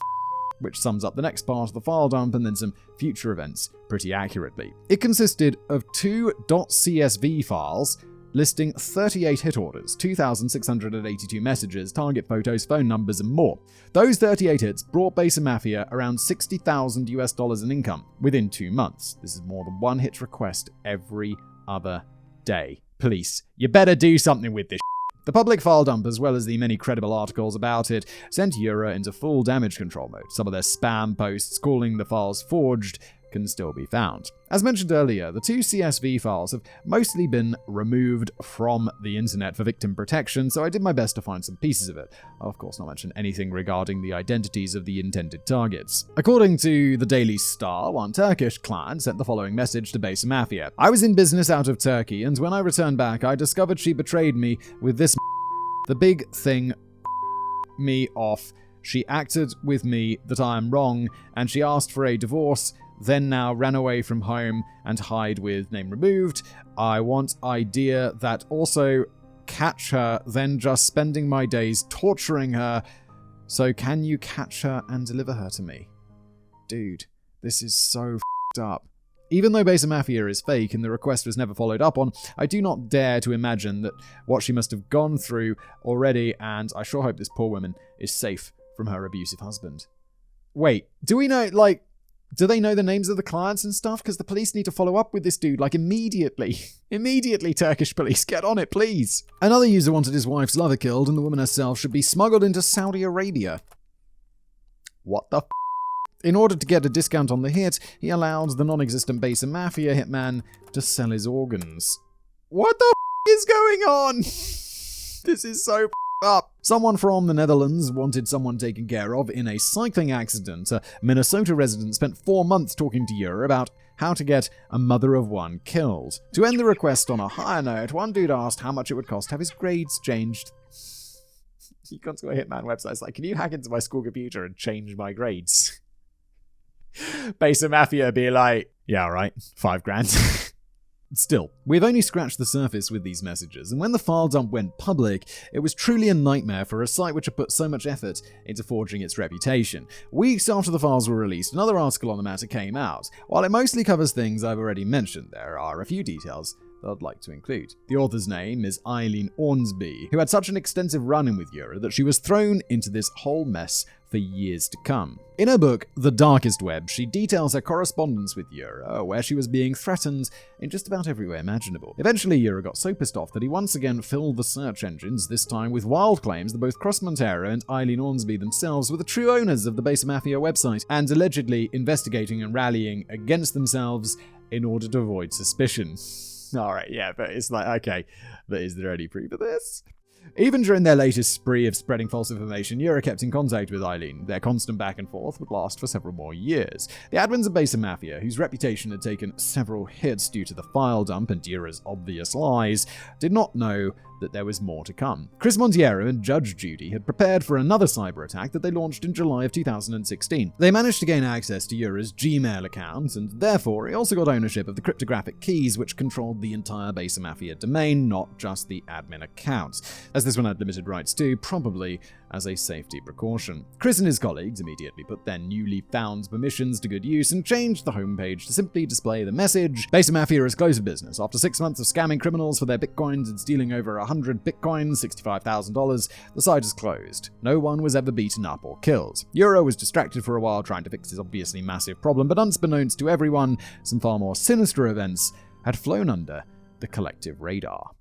which sums up the next part of the file dump and then some future events pretty accurately. It consisted of two .csv files listing 38 hit orders, 2,682 messages, target photos, phone numbers, and more. Those 38 hits brought Besa Mafia around $60,000 in income within 2 months. This is more than one hit request every other day. Police, you better do something with this. The public file dump, as well as the many credible articles about it, sent Eura into full damage control mode. Some of their spam posts calling the files forged can still be found. As mentioned earlier, the 2 CSV files have mostly been removed from the internet for victim protection, so I did my best to find some pieces of it. I'll of course not mention anything regarding the identities of the intended targets. According to the Daily Star, one Turkish client sent the following message to Besa Mafia. I was in business out of Turkey, and when I returned back, I discovered she betrayed me with this The big thing me off. She acted with me that I am wrong, and she asked for a divorce, then now ran away from home and hide with name removed. I want idea that also catch her, then just spending my days torturing her. So can you catch her and deliver her to me? Dude, this is so f***ed up. Even though Besa Mafia is fake and the request was never followed up on, I do not dare to imagine that what she must have gone through already, and I sure hope this poor woman is safe from her abusive husband. Wait, do we know, do they know the names of the clients and stuff? Because the police need to follow up with this dude, immediately. Immediately, Turkish police, get on it, please. Another user wanted his wife's lover killed, and the woman herself should be smuggled into Saudi Arabia. What the f***? In order to get a discount on the hit, he allowed the non-existent Besa Mafia hitman to sell his organs. What the f*** is going on? This is so up. Someone from the Netherlands wanted someone taken care of in a cycling accident. A Minnesota resident spent 4 months talking to Eura about how to get a mother of one killed. To end the request on a higher note, one dude asked how much it would cost to have his grades changed. You gone to a hitman website, it's like, can you hack into my school computer and change my grades? Besa Mafia be like, yeah, alright, $5,000. Still, we've only scratched the surface with these messages, and when the file dump went public, it was truly a nightmare for a site which had put so much effort into forging its reputation. Weeks after the files were released, another article on the matter came out. While it mostly covers things I've already mentioned, there are a few details that I'd like to include. The author's name is Eileen Ormsby, who had such an extensive run-in with Eura that she was thrown into this whole mess for years to come. In her book, The Darkest Web, she details her correspondence with Eura, where she was being threatened in just about every way imaginable. Eventually, Eura got so pissed off that he once again filled the search engines, this time with wild claims that both Cross Montero and Eileen Ormsby themselves were the true owners of the Besa Mafia website, and allegedly investigating and rallying against themselves in order to avoid suspicion. Alright, yeah, but it's like, okay, but is there any proof of this? Even during their latest spree of spreading false information, Eura kept in contact with Eileen. Their constant back and forth would last for several more years. The admins of Besa Mafia, whose reputation had taken several hits due to the file dump and Eura's obvious lies, did not know that there was more to come. Chris Montiero and Judge Judy had prepared for another cyber attack that they launched in July of 2016. They managed to gain access to Eura's Gmail account, and therefore he also got ownership of the cryptographic keys which controlled the entire Besa Mafia domain, not just the admin account, as this one had limited rights to, probably as a safety precaution. Chris and his colleagues immediately put their newly found permissions to good use and changed the homepage to simply display the message, Besa Mafia is closed for business. After 6 months of scamming criminals for their bitcoins and stealing over 100 bitcoins, $65,000, the site is closed. No one was ever beaten up or killed. Eura was distracted for a while trying to fix his obviously massive problem, but unbeknownst to everyone, some far more sinister events had flown under the collective radar.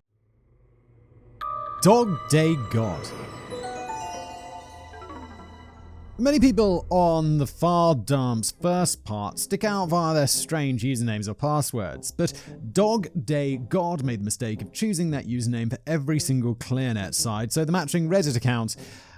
Dog Day God. Many people on the file dump's first part stick out via their strange usernames or passwords, but Dog Day God made the mistake of choosing that username for every single ClearNet site, so the matching Reddit account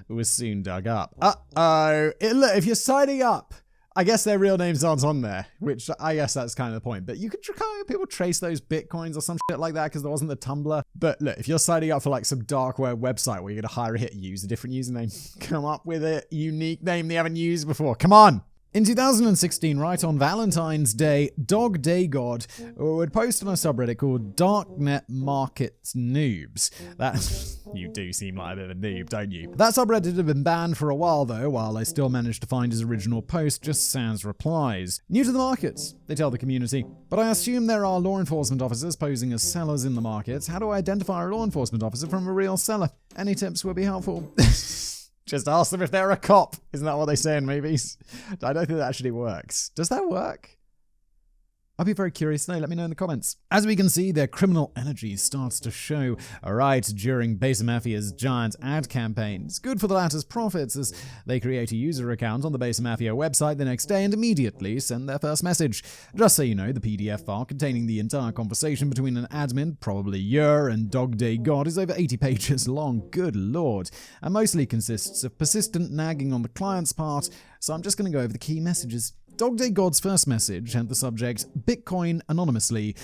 was soon dug up. Look, if you're signing up, I guess their real names aren't on there, which I guess that's kind of the point. But you could people trace those bitcoins or some shit like that because there wasn't the Tumblr. But look, if you're signing up for some dark web website where you're going to hire a hit, use a different username, come up with a unique name they haven't used before. Come on! In 2016, right on Valentine's Day, Dog Day God would post on a subreddit called Darknet Markets Noobs. You do seem like a bit of a noob, don't you? That subreddit had been banned for a while though, while I still managed to find his original post just sans replies. New to the markets, they tell the community. But I assume there are law enforcement officers posing as sellers in the markets. How do I identify a law enforcement officer from a real seller? Any tips would be helpful. Just ask them if they're a cop. Isn't that what they say in movies? I don't think that actually works. Does that work? I'll be very curious to know. Let me know in the comments. As we can see, their criminal energy starts to show right during Besa Mafia's giant ad campaign. It's good for the latter's profits as they create a user account on the Besa Mafia website the next day and immediately send their first message. Just so you know, the PDF file containing the entire conversation between an admin, probably Yer, and Dog Day God is over 80 pages long. Good lord. And mostly consists of persistent nagging on the client's part, so I'm just going to go over the key messages. Dog Day God's first message had the subject, Bitcoin anonymously.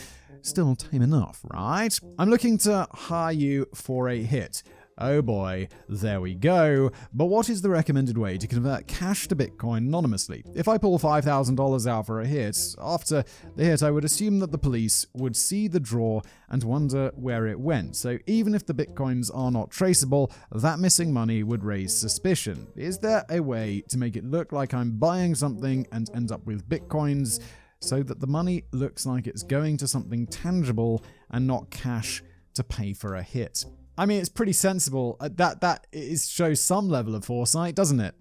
Still tame enough, right? I'm looking to hire you for a hit. Oh boy, there we go. But what is the recommended way to convert cash to Bitcoin anonymously? If I pull $5,000 out for a hit, after the hit I would assume that the police would see the draw and wonder where it went. So even if the Bitcoins are not traceable, that missing money would raise suspicion. Is there a way to make it look like I'm buying something and end up with Bitcoins so that the money looks like it's going to something tangible and not cash to pay for a hit? I mean, it's pretty sensible. That shows some level of foresight, doesn't it?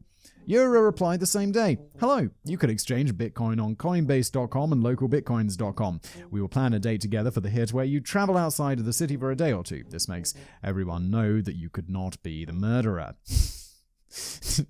Euro replied the same day. Hello, you could exchange Bitcoin on Coinbase.com and localbitcoins.com. We will plan a date together for the hit where you travel outside of the city for a day or two. This makes everyone know that you could not be the murderer.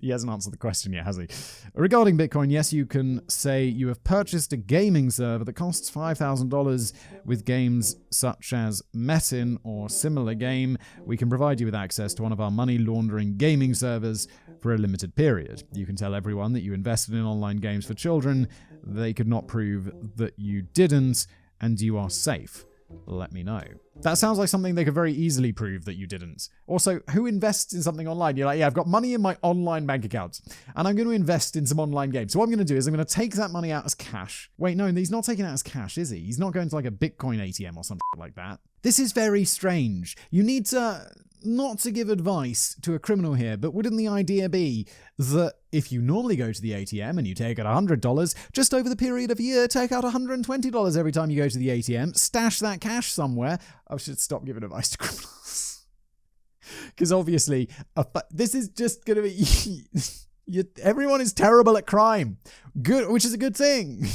He hasn't answered the question yet, has he? Regarding Bitcoin, yes, you can say you have purchased a gaming server that costs $5,000 with games such as Metin or similar game. We can provide you with access to one of our money laundering gaming servers for a limited period. You can tell everyone that you invested in online games for children. They could not prove that you didn't, and you are safe. Let me know. That sounds like something they could very easily prove that you didn't. Also, who invests in something online? You're like, yeah, I've got money in my online bank account, and I'm going to invest in some online games. So what I'm going to do is I'm going to take that money out as cash. Wait, no, he's not taking it out as cash, is he? He's not going to like a Bitcoin ATM or something like that. This is very strange. You need to... Not to give advice to a criminal here, but wouldn't the idea be that if you normally go to the ATM and you take out $100, just over the period of a year, take out $120 every time you go to the ATM, stash that cash somewhere? I should stop giving advice to criminals. Because obviously, this is just going to be... everyone is terrible at crime. Good, which is a good thing.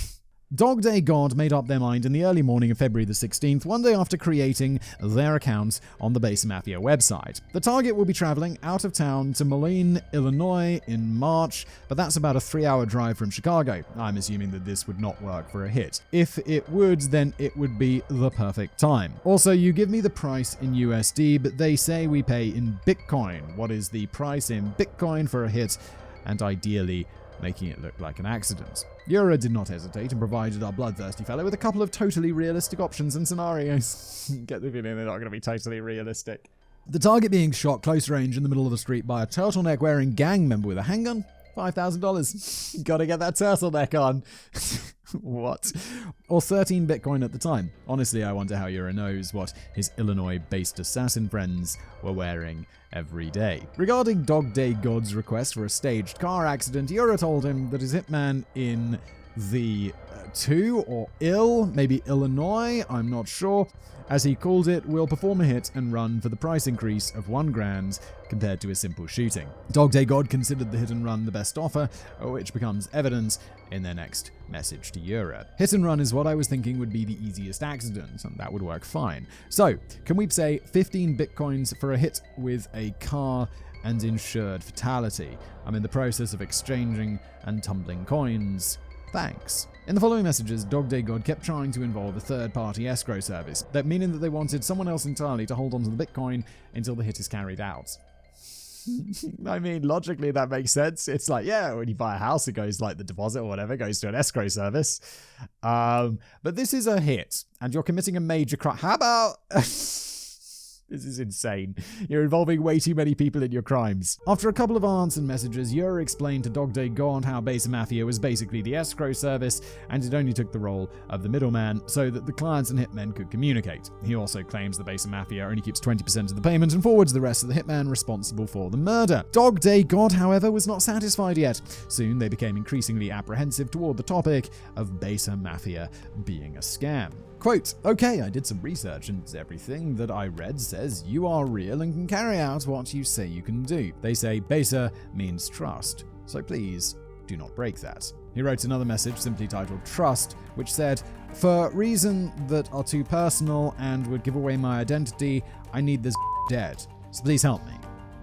Dog Day God made up their mind in the early morning of February the 16th, one day after creating their account on the Besa Mafia website. The target will be traveling out of town to Moline, Illinois in March, but that's about a 3-hour drive from Chicago. I'm assuming that this would not work for a hit. If it would, then it would be the perfect time. Also, you give me the price in USD, but they say we pay in Bitcoin. What is the price in Bitcoin for a hit? And ideally, making it look like an accident. Yura did not hesitate and provided our bloodthirsty fellow with a couple of totally realistic options and scenarios. Get the feeling they're not going to be totally realistic. The target being shot close range in the middle of the street by a turtleneck-wearing gang member with a handgun. $5,000. Gotta get that turtleneck on. What? Or 13 Bitcoin at the time. Honestly, I wonder how Yura knows what his Illinois-based assassin friends were wearing every day. Regarding Dog Day God's request for a staged car accident, Yura told him that his hitman in the maybe Illinois, I'm not sure, as he called it, will perform a hit and run for the price increase of $1,000 compared to a simple shooting. Dog Day God considered the hit and run the best offer, which becomes evident in their next message to Yura. Hit and run is what I was thinking would be the easiest accident, and that would work fine. So, can we say 15 Bitcoins for a hit with a car and insured fatality? I'm in the process of exchanging and tumbling coins. Thanks. In the following messages, Dog Day God kept trying to involve a third-party escrow service, that meaning that they wanted someone else entirely to hold onto the Bitcoin until the hit is carried out. I mean, logically that makes sense. It's like, yeah, when you buy a house, it goes like the deposit or whatever, goes to an escrow service. But this is a hit, and you're committing a major crime. How about... This is insane. You're involving way too many people in your crimes. After a couple of unanswered messages, Yura explained to Dog Day God how Besa Mafia was basically the escrow service, and it only took the role of the middleman so that the clients and hitmen could communicate. He also claims the Besa Mafia only keeps 20% of the payment and forwards the rest of the hitman responsible for the murder. Dog Day God, however, was not satisfied yet. Soon they became increasingly apprehensive toward the topic of Besa Mafia being a scam. Quote, okay, I did some research and everything that I read says you are real and can carry out what you say you can do. They say Besa means trust, so please
do not break that. He wrote another message simply titled Trust, which said, "For reasons that are too personal and would give away my identity, I need this dead. So please help me.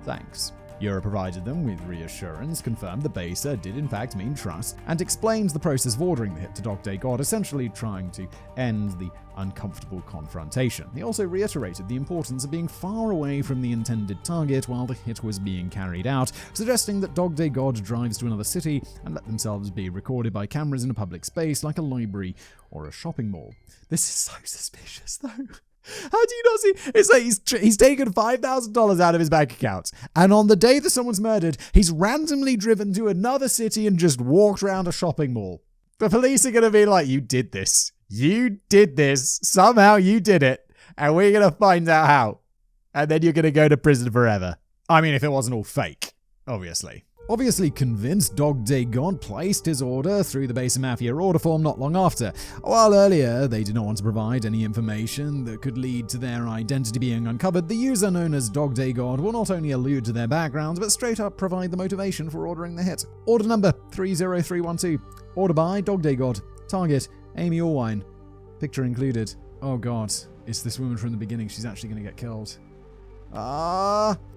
Thanks." Yura provided them with reassurance, confirmed that Besa did in fact mean trust, and explained the process of ordering the hit to Dog Day God, essentially trying to end the uncomfortable confrontation. He also reiterated the importance of being far away from the intended target while the hit was being carried out, suggesting that Dog Day God drives to another city and let themselves be recorded by cameras in a public space like a library or a shopping mall. This is so suspicious, though. How do you not see? It's like he's taken $5,000 out of his bank account, and on the day that someone's murdered, he's randomly driven to another city and just walked around a shopping mall. The police are going to be like, "You did this. You did this. Somehow you did it, and we're going to find out how. And then you're going to go to prison forever." I mean, if it wasn't all fake, obviously. Obviously convinced, Dog Day God placed his order through the Besa Mafia order form not long after. While earlier they did not want to provide any information that could lead to their identity being uncovered, the user known as Dog Day God will not only allude to their backgrounds, but straight up provide the motivation for ordering the hit. Order number 30312. Order by Dog Day God. Target, Amy Allwine. Picture included. Oh god, it's this woman from the beginning. She's actually going to get killed.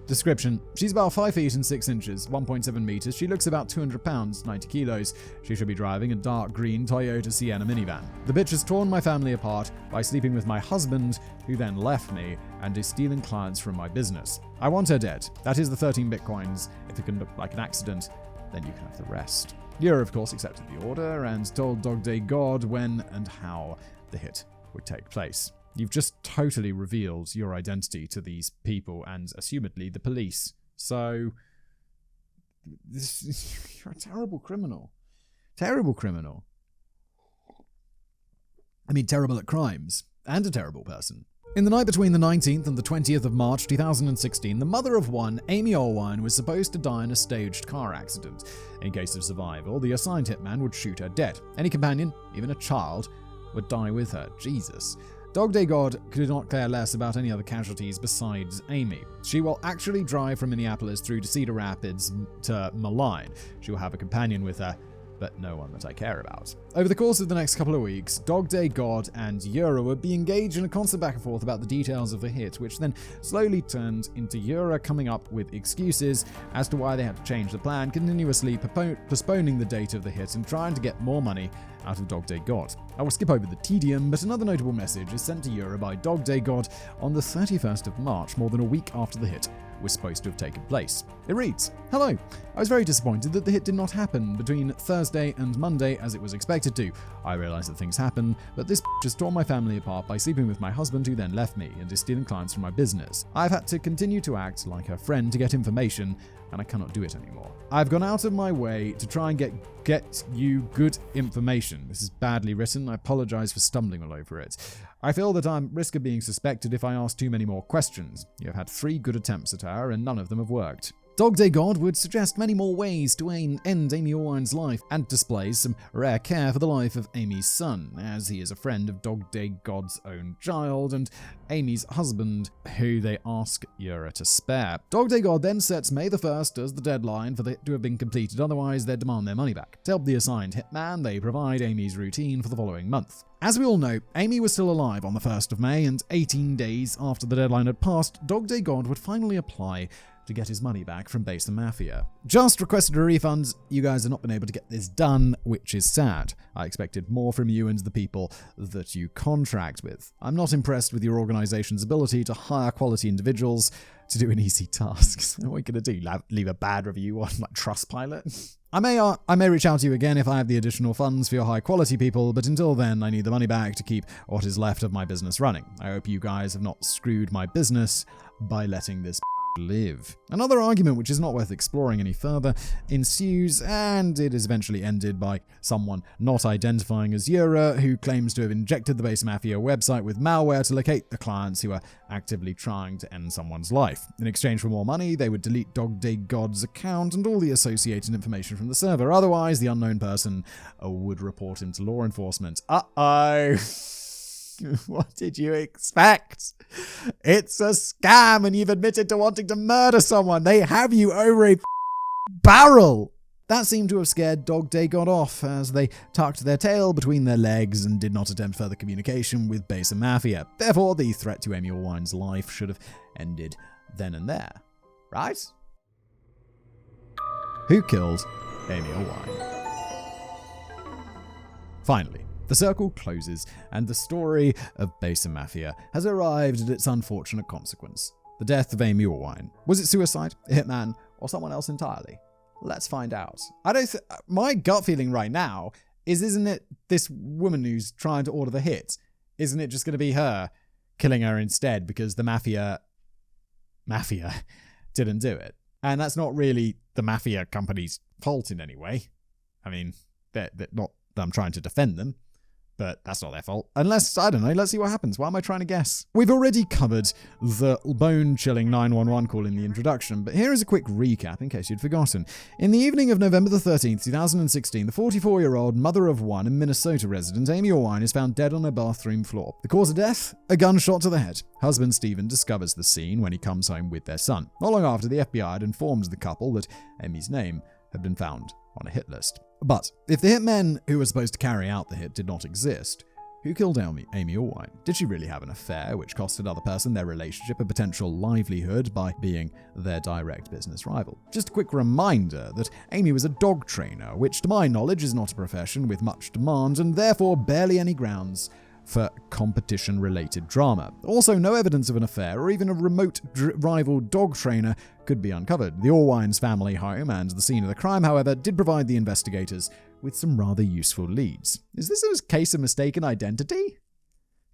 Description. She's about 5 feet and 6 inches, 1.7 meters. She looks about 200 pounds, 90 kilos. She should be driving a dark green Toyota Sienna minivan. The bitch has torn my family apart by sleeping with my husband, who then left me and is stealing clients from my business. I want her dead. That is the 13 bitcoins. If it can look like an accident, then you can have the rest. Yura, of course, accepted the order and told Dog Day God when and how the hit would take place. You've just totally revealed your identity to these people and, assumedly, the police. So, you're a terrible criminal. Terrible criminal. I mean, terrible at crimes. And a terrible person. In the night between the 19th and the 20th of March 2016, the mother of one, Amy Allwine, was supposed to die in a staged car accident. In case of survival, the assigned hitman would shoot her dead. Any companion, even a child, would die with her. Jesus. Dog Day God could not care less about any other casualties besides Amy. She will actually drive from Minneapolis through to Cedar Rapids to Malign. She will have a companion with her, but no one that I care about. Over the course of the next couple of weeks, Dog Day God and Yura would be engaged in a constant back and forth about the details of the hit, which then slowly turned into Yura coming up with excuses as to why they had to change the plan, continuously postponing the date of the hit and trying to get more money out of Dog Day God. I will skip over the tedium, but another notable message is sent to Yura by Dog Day God on the 31st of March, more than a week after the hit was supposed to have taken place. It reads, "Hello, I was very disappointed that the hit did not happen between Thursday and Monday as it was expected to. I realize that things happen, but this just tore my family apart by sleeping with my husband who then left me and is stealing clients from my business. I've had to continue to act like her friend to get information, and I cannot do it anymore. I've gone out of my way to try and get you good information." This is badly written. I apologize for stumbling all over it. "I feel that I'm at risk of being suspected if I ask too many more questions. You have had 3 good attempts at her, and none of them have worked." Dog Day God would suggest many more ways to end Amy Allwine's life and displays some rare care for the life of Amy's son, as he is a friend of Dog Day God's own child and Amy's husband, who they ask Yura to spare. Dog Day God then sets May the 1st as the deadline for the hit to have been completed, otherwise they demand their money back. To help the assigned hitman, they provide Amy's routine for the following month. As we all know, Amy was still alive on the 1st of May, and 18 days after the deadline had passed, Dog Day God would finally apply to get his money back from Besa Mafia. Just requested a refund. You guys have not been able to get this done, which is sad. I expected more from you and the people that you contract with. I'm not impressed with your organization's ability to hire quality individuals to do an easy task. So what are you going to do? Leave a bad review on Trustpilot? I may reach out to you again if I have the additional funds for your high quality people, but until then I need the money back to keep what is left of my business running. I hope you guys have not screwed my business by letting this live. Another argument, which is not worth exploring any further, ensues, and it is eventually ended by someone not identifying as Yura, who claims to have injected the Besa Mafia website with malware to locate the clients who are actively trying to end someone's life. In exchange for more money, they would delete Dog Day God's account and all the associated information from the server. Otherwise, the unknown person would report him to law enforcement. Uh-oh. What did you expect? It's a scam and you've admitted to wanting to murder someone. They have you over a barrel.
That seemed to have scared Dog Day God off, as they tucked their tail between their legs and did not attempt further communication with Besa Mafia. Therefore, the threat to Amy Allwine's life should have ended then and there. Right? Who killed Amy Allwine? Finally, the circle closes, and the story of Besa Mafia has arrived at its unfortunate consequence. The death of Amy Allwine. Was it suicide, a hitman, or someone else entirely? Let's find out. My gut feeling right now is, isn't it this woman who's trying to order the hit? Isn't it just going to be her killing her instead because the Mafia didn't do it? And that's not really the Mafia company's fault in any way. I mean, they're not that I'm trying to defend them, but that's not their fault. Unless, I don't know, let's see what happens. Why am I trying to guess? We've already covered the bone-chilling 911 call in the introduction, but here is a quick recap in case you'd forgotten. In the evening of November the 13th, 2016, the 44-year-old mother of one and Minnesota resident, Amy Allwine, is found dead on her bathroom floor. The cause of death? A gunshot to the head. Husband Stephen discovers the scene when he comes home with their son. Not long after, the FBI had informed the couple that Amy's name had been found on a hit list. But if the hitmen who were supposed to carry out the hit did not exist, who killed Amy Allwine? Did she really have an affair which cost another person their relationship and potential livelihood by being their direct business rival? Just a quick reminder that Amy was a dog trainer, which to my knowledge is not a profession with much demand and therefore barely any grounds for competition-related drama. Also, no evidence of an affair or even a remote rival dog trainer could be uncovered. The Allwine's family home and the scene of the crime, however, did provide the investigators with some rather useful leads. Is this a case of mistaken identity?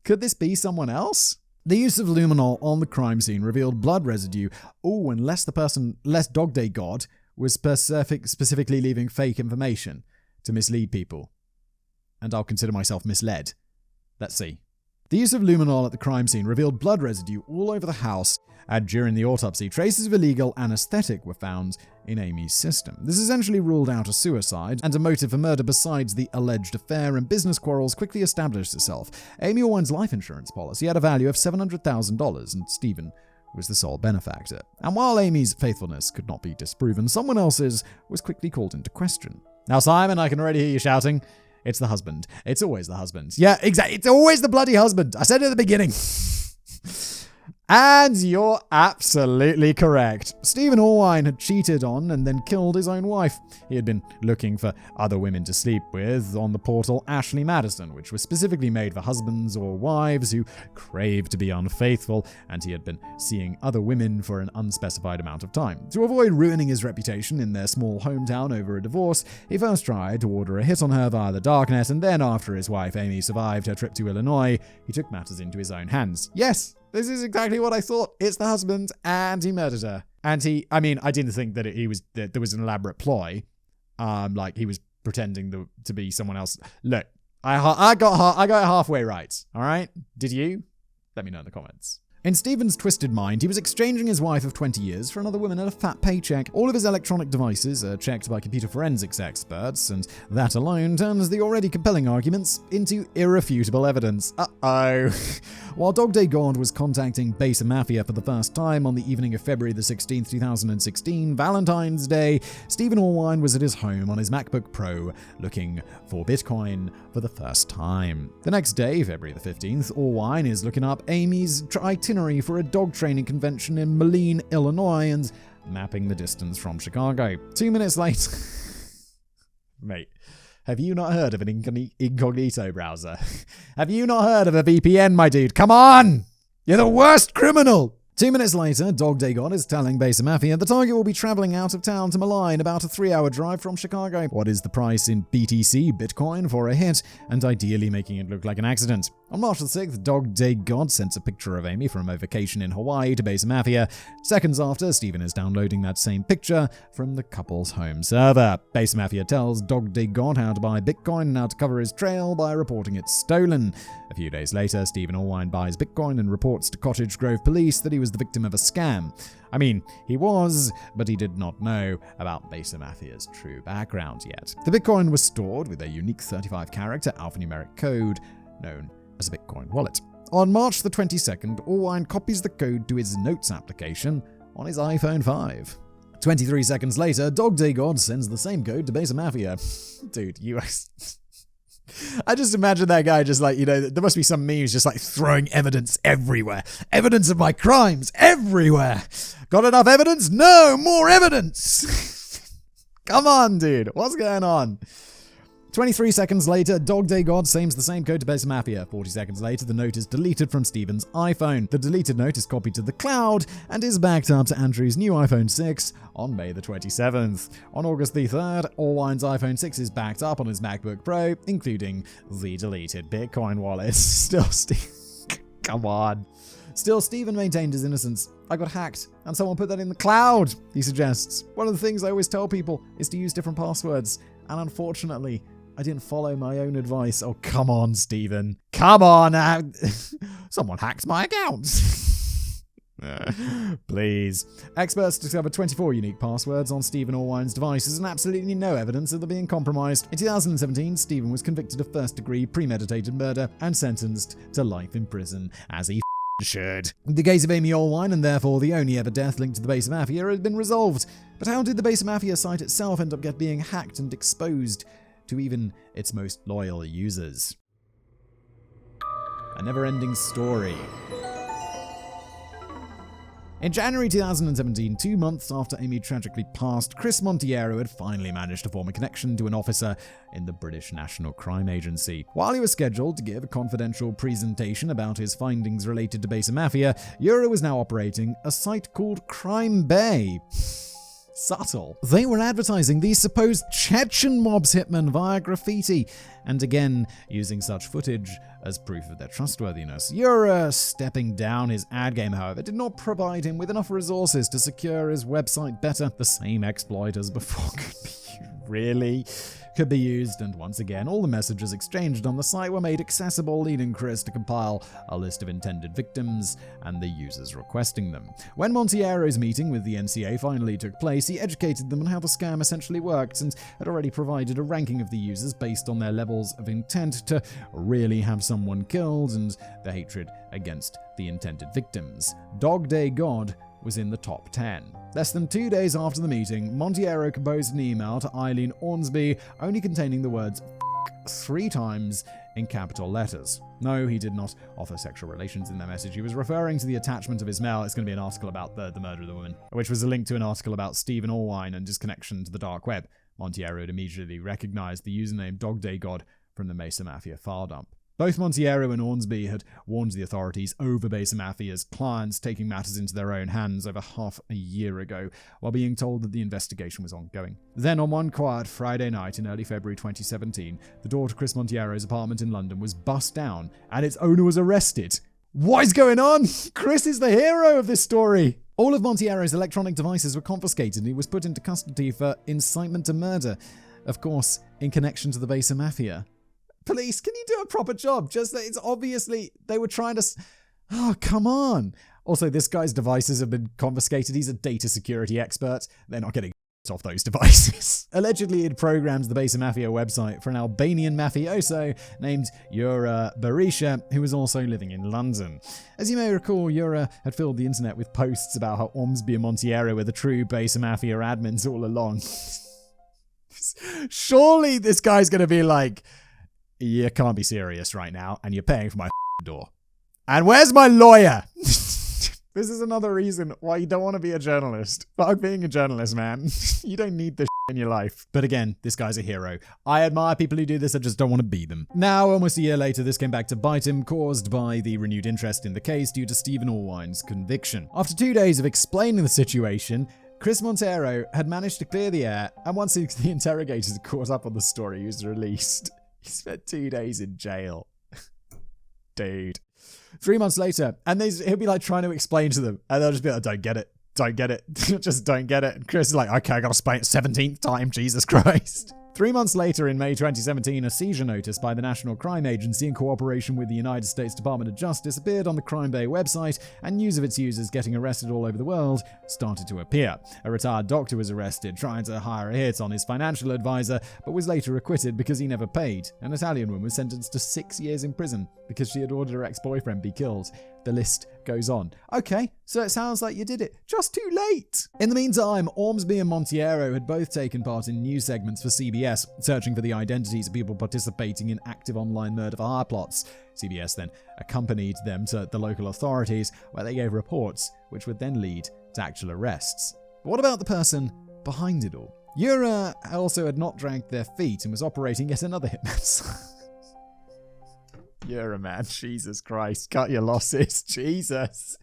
Could this be someone else? The use of luminol on the crime scene revealed blood residue. Oh, unless Dog Day God was specifically leaving fake information to mislead people. And I'll consider myself misled. Let's see. The use of luminol at the crime scene revealed blood residue all over the house, and during the autopsy, traces of illegal anesthetic were found in Amy's system. This essentially ruled out a suicide, and a motive for murder besides the alleged affair and business quarrels quickly established itself. Amy Allwine's life insurance policy had a value of $700,000, and Stephen was the sole benefactor. And while Amy's faithfulness could not be disproven, someone else's was quickly called into question. Now, Simon, I can already hear you shouting, it's the husband. It's always the husband. Yeah, exactly. It's always the bloody husband. I said it at the beginning. And you're absolutely correct. Stephen Allwine had cheated on and then killed his own wife. He had been looking for other women to sleep with on the portal Ashley Madison, which was specifically made for husbands or wives who craved to be unfaithful, and he had been seeing other women for an unspecified amount of time. To avoid ruining his reputation in their small hometown over a divorce, he first tried to order a hit on her via the darknet, and then after his wife Amy survived her trip to Illinois, he took matters into his own hands. Yes! This is exactly what I thought. It's the husband, and he murdered her. And I didn't think that that there was an elaborate ploy. Like he was pretending to be someone else. Look, I got it halfway right. All right? Did you? Let me know in the comments. In Stephen's twisted mind, he was exchanging his wife of 20 years for another woman at a fat paycheck. All of his electronic devices are checked by computer forensics experts, and that alone turns the already compelling arguments into irrefutable evidence. Uh-oh. While Dog Day God was contacting Besa Mafia for the first time on the evening of February the 16th, 2016, Valentine's Day, Stephen Allwine was at his home on his MacBook Pro looking for Bitcoin for the first time. The next day, February the 15th, Allwine is looking up Amy's itinerary for a dog training convention in Moline, Illinois, and mapping the distance from Chicago. 2 minutes later... Mate, have you not heard of an incognito browser? Have you not heard of a VPN, my dude? Come on! You're the worst criminal! 2 minutes later, Dog Day God is telling Besa Mafia the target will be traveling out of town to Moline, about a 3-hour drive from Chicago. What is the price in BTC, Bitcoin, for a hit, and ideally making it look like an accident? On March the 6th, Dog Day God sends a picture of Amy from a vacation in Hawaii to Besa Mafia. Seconds after, Stephen is downloading that same picture from the couple's home server. Besa Mafia tells Dog Day God how to buy Bitcoin and how to cover his trail by reporting it stolen. A few days later, Stephen Allwine buys Bitcoin and reports to Cottage Grove police that he was the victim of a scam. I mean, he was, but he did not know about Besa Mafia's true background yet. The Bitcoin was stored with a unique 35-character alphanumeric code known as a Bitcoin wallet. On March the 22nd, Allwine copies the code to his Notes application on his iPhone 5. 23 seconds later, Dog Day God sends the same code to Besa Mafia. Dude, I just imagine that guy just like, there must be some memes just like throwing evidence everywhere. Evidence of my crimes everywhere. Got enough evidence? No, more evidence. Come on, dude. What's going on? 23 seconds later, Dog Day God sends the same code to Besa Mafia. 40 seconds later, the note is deleted from Steven's iPhone. The deleted note is copied to the cloud and is backed up to Andrew's new iPhone 6 on May the 27th. On August the 3rd, Allwine's iPhone 6 is backed up on his MacBook Pro, including the deleted Bitcoin wallet. Come on. Still, Steven maintained his innocence. I got hacked, and someone put that in the cloud, he suggests. One of the things I always tell people is to use different passwords, and unfortunately, I didn't follow my own advice. Oh, come on, Steven. Come on. Someone hacked my account. Please. Experts discovered 24 unique passwords on Stephen Allwine's devices and absolutely no evidence of them being compromised. In 2017, Stephen was convicted of first-degree premeditated murder and sentenced to life in prison, as he should. The case of Amy Allwine, and therefore the only ever death linked to the Besa Mafia, had been resolved. But how did the Besa Mafia site itself end up being hacked and exposed to even its most loyal users? A never-ending story. In January 2017, 2 months after Amy tragically passed, Chris Monteiro had finally managed to form a connection to an officer in the British National Crime Agency. While he was scheduled to give a confidential presentation about his findings related to Besa Mafia, Euro was now operating a site called Crime Bay. Subtle. They were advertising these supposed Chechen mob's hitmen via graffiti, and again, using such footage as proof of their trustworthiness. Yura, stepping down his ad game, however, did not provide him with enough resources to secure his website better. The same exploit as before could be used, and once again, all the messages exchanged on the site were made accessible, leading Chris to compile a list of intended victims and the users requesting them. When Monteiro's meeting with the NCA finally took place, he educated them on how the scam essentially worked and had already provided a ranking of the users based on their levels of intent to really have someone killed and the hatred against the intended victims. Dog Day God was in the top 10. Less than 2 days after the meeting, Monteiro composed an email to Eileen Ormsby only containing the words F*** 3 times in capital letters. No, he did not offer sexual relations in their message. He was referring to the attachment of his mail. It's going to be an article about the murder of the woman, which was a link to an article about Stephen Allwine and his connection to the dark web. Monteiro had immediately recognized the username Dog Day God from the Besa Mafia file dump. Both Monteiro and Ormsby had warned the authorities over Besa Mafia's clients taking matters into their own hands over half a year ago, while being told that the investigation was ongoing. Then, on one quiet Friday night in early February 2017, the door to Chris Monteiro's apartment in London was bust down, and its owner was arrested. What is going on? Chris is the hero of this story. All of Monteiro's electronic devices were confiscated, and he was put into custody for incitement to murder. Of course, in connection to the Besa Mafia. Police, can you do a proper job? Just that it's obviously they were trying to... Oh, come on. Also, this guy's devices have been confiscated. He's a data security expert. They're not getting off those devices. Allegedly, he'd programmed the Besa Mafia website for an Albanian mafioso named Yura Berisha, who was also living in London. As you may recall, Yura had filled the internet with posts about how Ormsby and Monteiro were the true Besa Mafia admins all along. Surely this guy's going to be like... You can't be serious right now, and you're paying for my door. And where's my lawyer? This is another reason why you don't want to be a journalist. Fuck being a journalist, man. You don't need this in your life. But again, this guy's a hero. I admire people who do this, I just don't want to be them. Now, almost a year later, this came back to bite him, caused by the renewed interest in the case due to Stephen Allwine's conviction. After 2 days of explaining the situation, Chris Monteiro had managed to clear the air, and once the interrogators caught up on the story, he was released. He spent 2 days in jail. Dude. 3 months later, and he'll be like trying to explain to them, and they'll just be like, don't get it. Just don't get it. And Chris is like, okay, I gotta explain it 17th time, Jesus Christ. 3 months later, in May 2017, a seizure notice by the National Crime Agency in cooperation with the United States Department of Justice appeared on the Crime Bay website, and news of its users getting arrested all over the world started to appear. A retired doctor was arrested, trying to hire a hit on his financial advisor, but was later acquitted because he never paid. An Italian woman was sentenced to 6 years in prison because she had ordered her ex-boyfriend be killed.
the list goes on. Okay, so it sounds like you did it just too late. In the meantime, Ormsby and Monteiro had both taken part in news segments for CBS, searching for the identities of people participating in active online murder for hire plots. CBS then accompanied them to the local authorities, where they gave reports, which would then lead to actual arrests. But what about the person behind it all? Yura also had not dragged their feet and was operating yet another hitman. You're a man. Jesus Christ. Cut your losses. Jesus.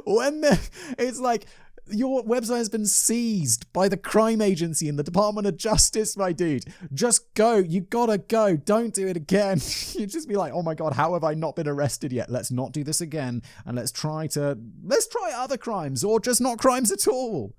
It's like your website has been seized by the crime agency and the Department of Justice, my dude. Just go. You gotta go. Don't do it again. You just be like, oh my God, how have I not been arrested yet? Let's not do this again. And let's try other crimes or just not crimes at all.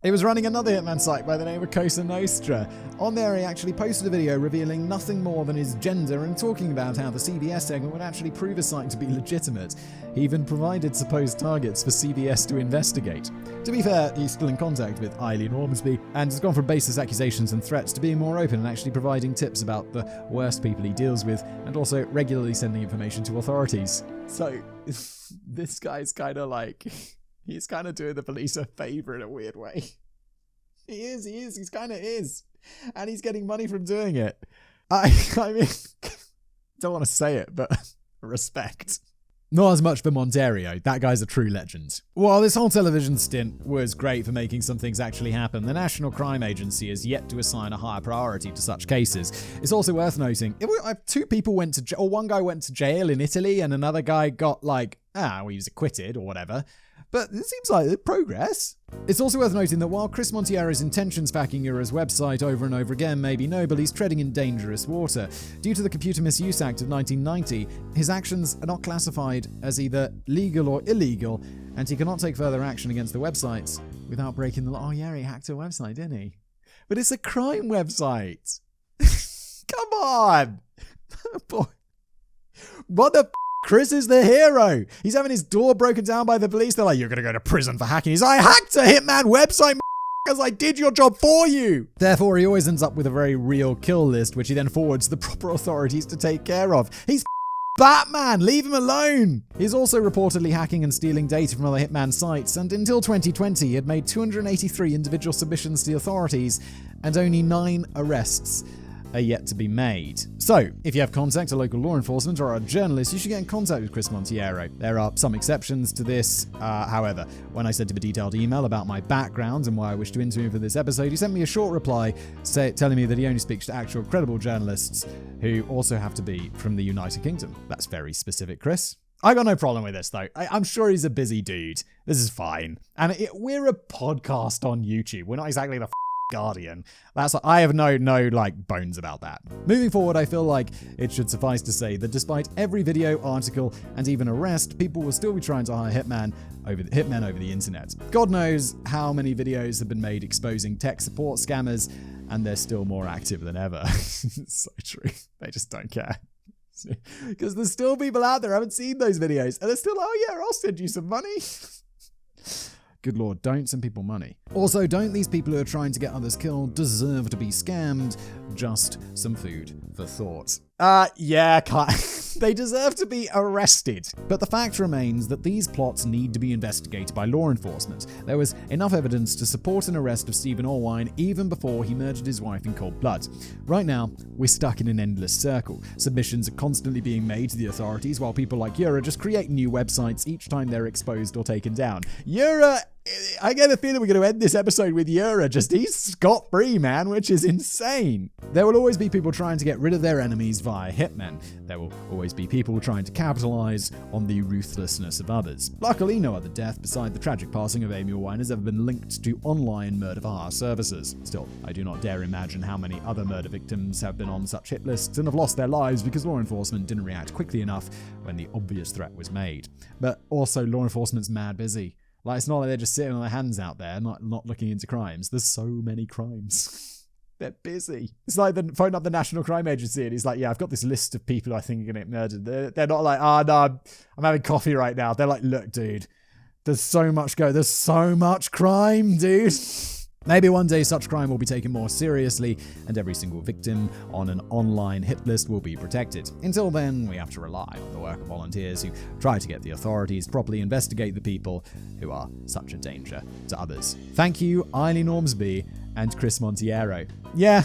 He was running another hitman site by the name of Cosa Nostra. On there, he actually posted a video revealing nothing more than his gender and talking about how the CBS segment would actually prove his site to be legitimate. He even provided supposed targets for CBS to investigate. To be fair, he's still in contact with Eileen Ormsby and has gone from baseless accusations and threats to being more open and actually providing tips about the worst people he deals with and also regularly sending information to authorities. So, this guy's kind of like... He's kind of doing the police a favor in a weird way. He is. He kind of is. And he's getting money from doing it. I mean, don't want to say it, but respect. Not as much for Monterio. That guy's a true legend. While this whole television stint was great for making some things actually happen, the National Crime Agency has yet to assign a higher priority to such cases. It's also worth noting, two people went to jail, or one guy went to jail in Italy and another guy got he was acquitted or whatever. But it seems like progress. It's also worth noting that while Chris Montiero's intentions for hacking Yura's website over and over again may be noble, he's treading in dangerous water. Due to the Computer Misuse Act of 1990, his actions are not classified as either legal or illegal, and he cannot take further action against the websites without breaking the law. Oh yeah, he hacked a website, didn't he? But it's a crime website. Come on! Boy. What the Chris is the hero. He's having his door broken down by the police. They're like, you're going to go to prison for hacking. He's like, I hacked a Hitman website because I did your job for you. Therefore, he always ends up with a very real kill list, which he then forwards the proper authorities to take care of. He's Batman. Leave him alone. He's also reportedly hacking and stealing data from other Hitman sites. And until 2020, he had made 283 individual submissions to the authorities and only 9 arrests are yet to be made. So, if you have contact to local law enforcement or are a journalist, you should get in contact with Chris Monteiro. There are some exceptions to this. However, when I sent him a detailed email about my background and why I wish to interview him for this episode, he sent me a short reply telling me that he only speaks to actual credible journalists who also have to be from the United Kingdom. That's very specific, Chris. I got no problem with this, though. I'm sure he's a busy dude. This is fine. And we're a podcast on YouTube. We're not exactly the Guardian. I have no bones about that. Moving forward, I feel like it should suffice to say that despite every video, article, and even arrest, people will still be trying to hire hitmen over the internet. God knows how many videos have been made exposing tech support scammers, and they're still more active than ever. It's so true. They just don't care. Because there's still people out there who haven't seen those videos, and they're still, oh yeah, I'll send you some money. Good Lord, don't send people money. Also, don't these people who are trying to get others killed deserve to be scammed? Just some food for thought. Yeah, they deserve to be arrested. But the fact remains that these plots need to be investigated by law enforcement. There was enough evidence to support an arrest of Stephen Orwine even before he murdered his wife in cold blood. Right now, we're stuck in an endless circle. Submissions are constantly being made to the authorities while people like Yura just create new websites each time they're exposed or taken down. Yura, I get a feeling we're going to end this episode with Yura he's scot-free, man, which is insane. There will always be people trying to get rid of their enemies via hitmen. There will always be people trying to capitalize on the ruthlessness of others. Luckily, no other death beside the tragic passing of Amy Orwine has ever been linked to online murder for hire services. Still, I do not dare imagine how many other murder victims have been on such hit lists and have lost their lives because law enforcement didn't react quickly enough when the obvious threat was made. But also, law enforcement's mad busy. It's not like they're just sitting on their hands out there, not looking into crimes. There's so many crimes. They're busy. It's like phone up the National Crime Agency and he's like, yeah, I've got this list of people I think are going to get murdered. They're not like, no, I'm having coffee right now. They're like, look, dude, there's so much crime, dude.
Maybe one day such crime will be taken more seriously and every single victim on an online hit list will be protected. Until then, we have to rely on the work of volunteers who try to get the authorities properly investigate the people who are such a danger to others. Thank you, Eileen Ormsby and Chris Montiero. Yeah,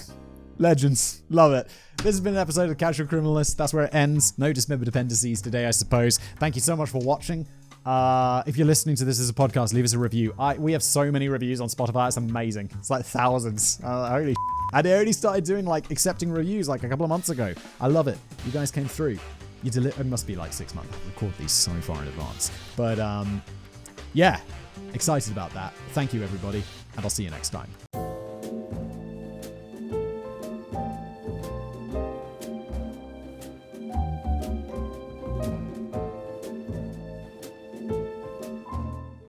legends. Love it. This has been an episode of Casual Criminalist. That's where it ends. No dismembered appendices today, I suppose. Thank you so much for watching. If you're listening to this as a podcast, leave us a review. We have so many reviews on Spotify. It's amazing. It's like thousands. Holy and I only started doing like accepting reviews like a couple of months ago. I love it. You guys came through. It must be like 6 months. I record these so far in advance. But yeah, excited about that. Thank you, everybody. And I'll see you next time.